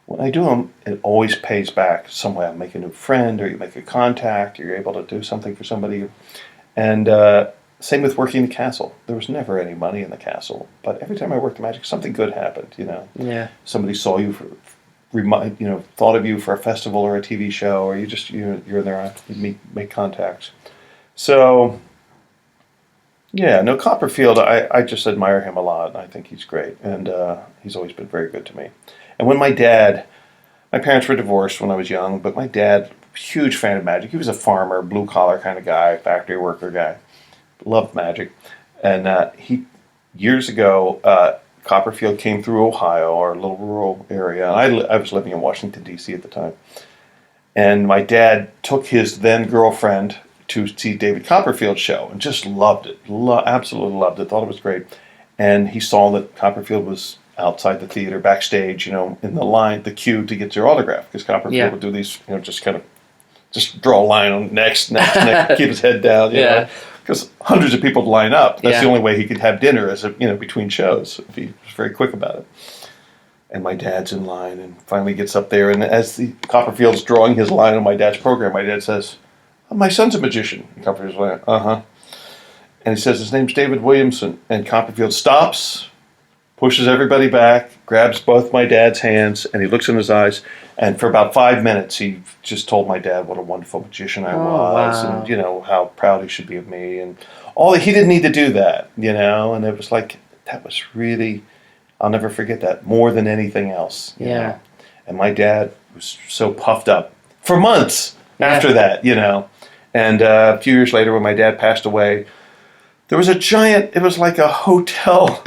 when I do them, it always pays back some way. I make a new friend, or you make a contact, or you're able to do something for somebody. And same with working the castle. There was never any money in the castle, but every time I worked magic, something good happened. Yeah. Somebody saw you thought of you for a festival or a TV show, or you're there, you make contacts. So. Yeah, no, Copperfield, I just admire him a lot. I think he's great, and he's always been very good to me. And when my parents were divorced when I was young, but my dad, huge fan of magic. He was a farmer, blue-collar kind of guy, factory worker guy. Loved magic. And years ago, Copperfield came through Ohio, our little rural area. And I was living in Washington, D.C. at the time. And my dad took his then-girlfriend to see David Copperfield's show and just loved it. Absolutely loved it. Thought it was great. And he saw that Copperfield was outside the theater, backstage, in the queue to get your autograph. Because Copperfield would do these, just draw a line on next, keep his head down, Because hundreds of people line up. That's the only way he could have dinner between shows, if he was very quick about it. And my dad's in line and finally gets up there. And as Copperfield's drawing his line on my dad's program, my dad says, my son's a magician. And Copperfield's like, uh-huh. And he says, his name's David Williamson. And Copperfield stops, pushes everybody back, grabs both my dad's hands, and he looks in his eyes. And for about 5 minutes, he just told my dad what a wonderful magician I was. Wow. And, how proud he should be of me. And he didn't need to do that, And it was like, that was really, I'll never forget that, more than anything else. You know? And my dad was so puffed up for months after that, And a few years later, when my dad passed away, there was a giant, it was like a hotel,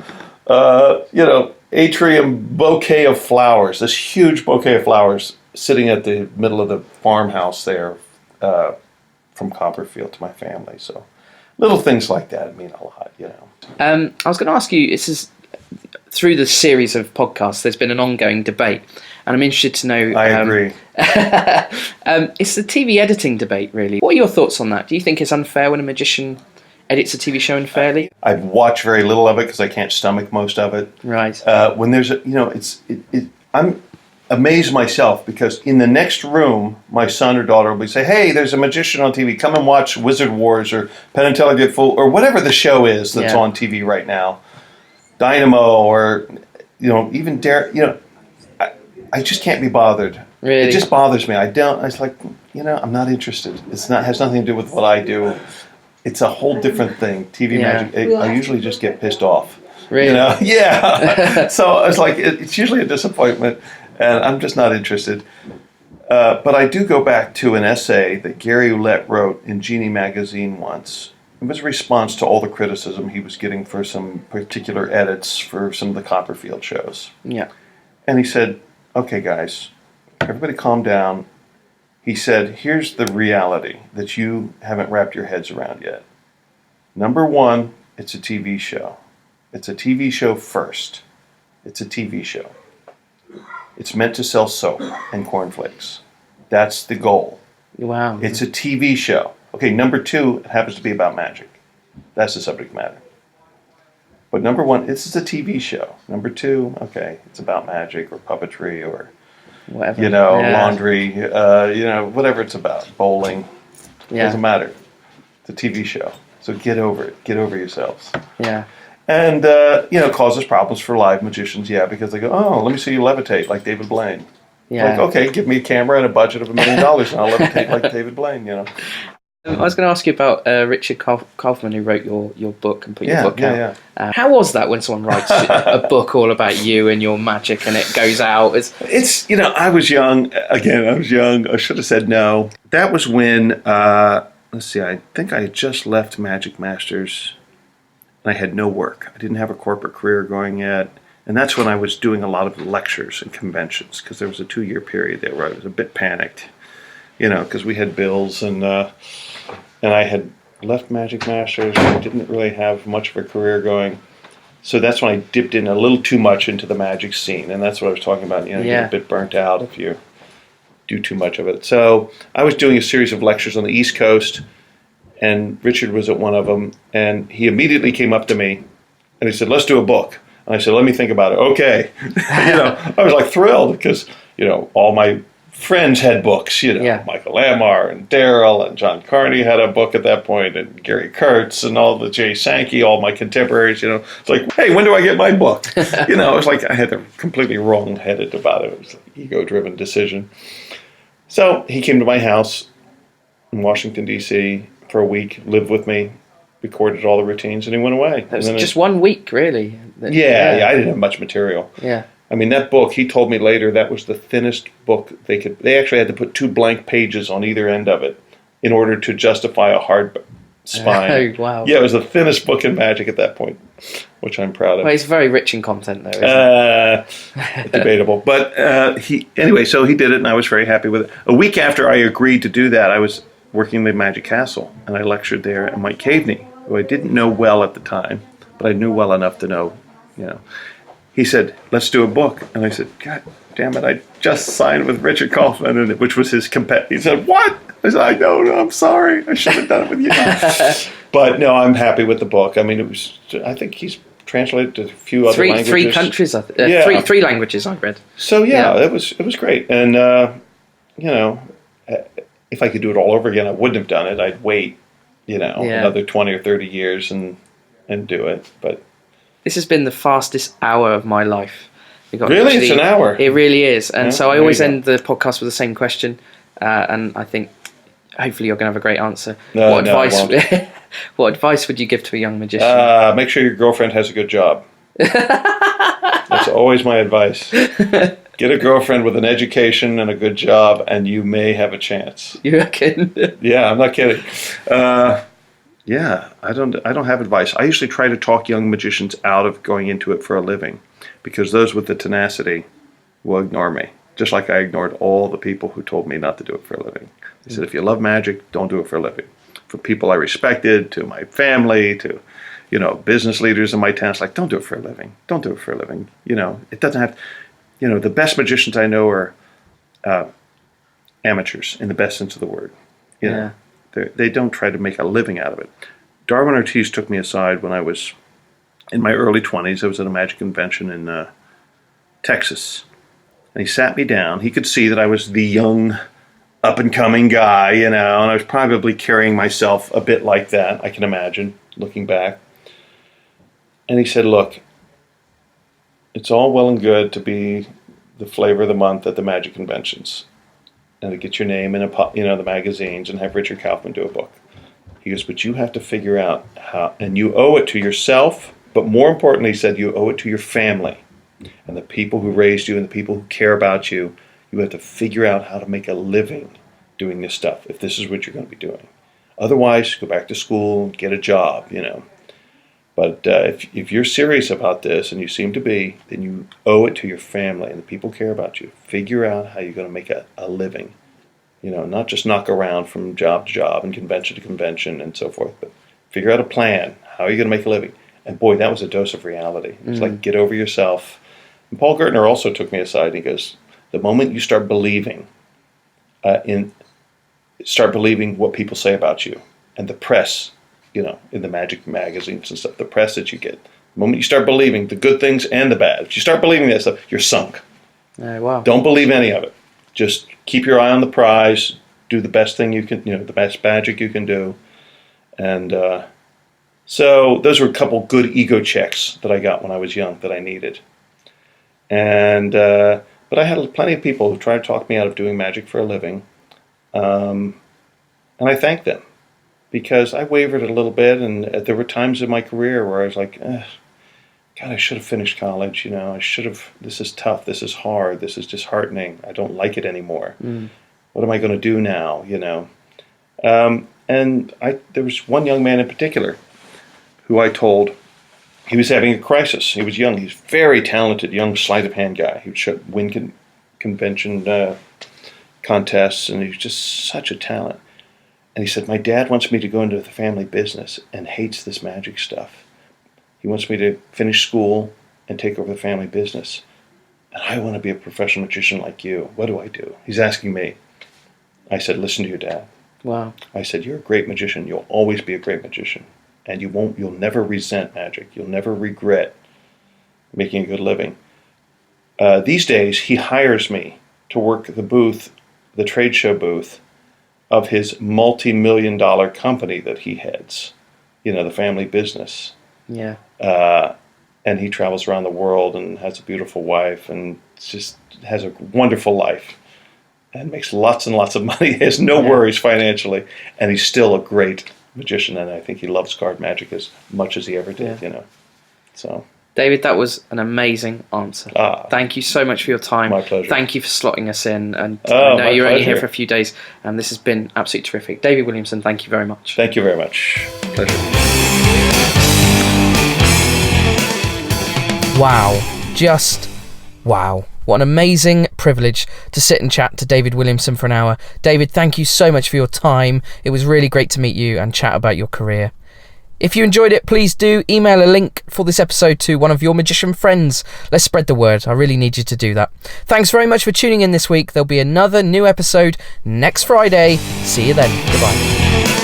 atrium bouquet of flowers, this huge bouquet of flowers sitting at the middle of the farmhouse there from Copperfield to my family. So little things like that mean a lot, I was going to ask you, this is through the series of podcasts, there's been an ongoing debate. And I'm interested to know... I agree. It's the TV editing debate, really. What are your thoughts on that? Do you think it's unfair when a magician edits a TV show unfairly? I've watched very little of it because I can't stomach most of it. Right. When there's I'm amazed myself because in the next room, my son or daughter will say, hey, there's a magician on TV. Come and watch Wizard Wars or Penn and Teller Get Full or whatever the show is that's on TV right now. Dynamo or, even Dare, I just can't be bothered. Really? It just bothers me. It's like, I'm not interested. Has nothing to do with what I do. It's a whole different thing. TV magic, I usually just get pissed off. Really? You know? Yeah. So it's like, it's usually a disappointment, and I'm just not interested. But I do go back to an essay that Gary Ouellette wrote in Genie magazine once. It was a response to all the criticism he was getting for some particular edits for some of the Copperfield shows. Yeah. And he said, okay, guys, everybody calm down. He said, here's the reality that you haven't wrapped your heads around yet. Number one, it's a TV show. It's a TV show first. It's a TV show. It's meant to sell soap and cornflakes. That's the goal. Wow. It's a TV show. Okay, number two, it happens to be about magic. That's the subject matter. But number one, this is a TV show. Number two, okay, it's about magic or puppetry or, Whatever. you know, Yeah. laundry, you know, whatever it's about, bowling. Yeah. Doesn't matter. It's a TV show. So get over it. Get over yourselves. Yeah. And, you know, causes problems for live magicians, yeah, because they go, oh, let me see you levitate like David Blaine. Yeah. Like, okay, give me a camera and a budget of $1 million and I'll levitate like David Blaine, you know. I was going to ask you about Richard Kaufman, who wrote your book and put your book out. Yeah. How was that when someone writes a book all about you and your magic and it goes out? It's, you know, I was young. Again, I was young. I should have said no. That was when, let's see, I think I had just left Magic Masters and I had no work. I didn't have a corporate career going yet. And that's when I was doing a lot of lectures and conventions because there was a 2-year period there where I was a bit panicked, you know, because we had bills and I had left Magic Masters. I didn't really have much of a career going. So that's when I dipped in a little too much into the magic scene. And that's what I was talking about. You know, you get a bit burnt out if you do too much of it. So I was doing a series of lectures on the East Coast, and Richard was at one of them. And he immediately came up to me, and he said, let's do a book. And I said, let me think about it. Okay. You know, I was like thrilled because, you know, all my friends had books, you know, Michael Lamar and Daryl and John Carney had a book at that point, and Gary Kurtz and all the Jay Sankey, all my contemporaries, you know. It's like, hey, when do I get my book? You know, it was like I had the completely wrong-headed about it. It was an ego-driven decision. So he came to my house in Washington, D.C. for a week, lived with me, recorded all the routines, and he went away. It was just 1 week, really. Yeah, I didn't have much material. Yeah. I mean, that book, he told me later, that was the thinnest book they could. They actually had to put 2 blank pages on either end of it in order to justify a hard spine. Oh, wow. Yeah, it was the thinnest book in magic at that point, which I'm proud of. Well, it's very rich in content, though, isn't it? Debatable. But anyway, so he did it, and I was very happy with it. A week after I agreed to do that, I was working at Magic Castle, and I lectured there, and Mike Caveney, who I didn't know well at the time, but I knew well enough to know, you know. He said, let's do a book. And I said, God damn it, I just signed with Richard Kaufman, which was his competitor. He said, what? I said, I know, I'm sorry. I should have done it with you. But no, I'm happy with the book. I mean, I think he's translated to a few other languages. 3 countries, three languages I've read. So yeah, it was great. And, you know, if I could do it all over again, I wouldn't have done it. I'd wait, you know, another 20 or 30 years and do it. But this has been the fastest hour of my life. Really? It's an hour? It really is. And yeah, so I always end the podcast with the same question. And I think hopefully you're going to have a great answer. What advice would you give to a young magician? Make sure your girlfriend has a good job. That's always my advice. Get a girlfriend with an education and a good job, and you may have a chance. You reckon? Yeah, I'm not kidding. Yeah, I don't have advice. I usually try to talk young magicians out of going into it for a living, because those with the tenacity will ignore me, just like I ignored all the people who told me not to do it for a living. They said, if you love magic, don't do it for a living. From people I respected, to my family, to, you know, business leaders in my town, it's like, don't do it for a living. Don't do it for a living. You know, it doesn't have, you know, the best magicians I know are amateurs in the best sense of the word. You know? They don't try to make a living out of it. Darwin Ortiz took me aside when I was in my early 20s. I was at a magic convention in Texas. And he sat me down. He could see that I was the young, up-and-coming guy, you know, and I was probably carrying myself a bit like that, I can imagine, looking back. And he said, look, it's all well and good to be the flavor of the month at the magic conventions, and to get your name in the magazines and have Richard Kaufman do a book. He goes, but you have to figure out how, and you owe it to yourself But more importantly, he said, you owe it to your family and the people who raised you and the people who care about you. You have to figure out how to make a living doing this stuff if this is what you're going to be doing. Otherwise, go back to school and get a job, But if you're serious about this, and you seem to be, then you owe it to your family and the people who care about you. Figure out how you're going to make a living. Not just knock around from job to job and convention to convention and so forth, but figure out a plan. How are you going to make a living? And boy, that was a dose of reality. It's like, get over yourself. And Paul Gertner also took me aside and he goes, the moment you start believing what people say about you and the press, in the magic magazines and stuff, the press that you get, the moment you start believing the good things and the bad, if you start believing that stuff, you're sunk. Wow. Don't believe any of it. Just keep your eye on the prize, do the best thing you can, the best magic you can do. And so those were a couple good ego checks that I got when I was young that I needed. And but I had plenty of people who tried to talk me out of doing magic for a living. And I thank them because I wavered a little bit. And there were times in my career where I was like, God, I should have finished college. I should have, this is tough. This is hard. This is disheartening. I don't like it anymore. What am I going to do now? And there was one young man in particular who I told he was having a crisis. He was young. He's very talented, young sleight of hand guy. He would win convention contests, and he was just such a talent. And he said, my dad wants me to go into the family business and hates this magic stuff. He wants me to finish school and take over the family business. And I want to be a professional magician like you. What do I do? He's asking me. I said, listen to your dad. Wow. I said, you're a great magician. You'll always be a great magician. And you'll never resent magic. You'll never regret making a good living. These days, he hires me to work the booth, the trade show booth, of his multi-million-dollar company that he heads, the family business. Yeah. And he travels around the world and has a beautiful wife and just has a wonderful life and makes lots and lots of money. He has no worries financially, and he's still a great magician, and I think he loves card magic as much as he ever did, So, David, that was an amazing answer. Thank you so much for your time. My pleasure. Thank you for slotting us in. And I know you're only here for a few days, and this has been absolutely terrific. David Williamson, thank you very much. Thank you very much. Pleasure. Wow. Just wow. What an amazing privilege to sit and chat to David Williamson for an hour. David, thank you so much for your time. It was really great to meet you and chat about your career. If you enjoyed it, please do email a link for this episode to one of your magician friends. Let's spread the word. I really need you to do that. Thanks very much for tuning in this week. There'll be another new episode next Friday. See you then. Goodbye.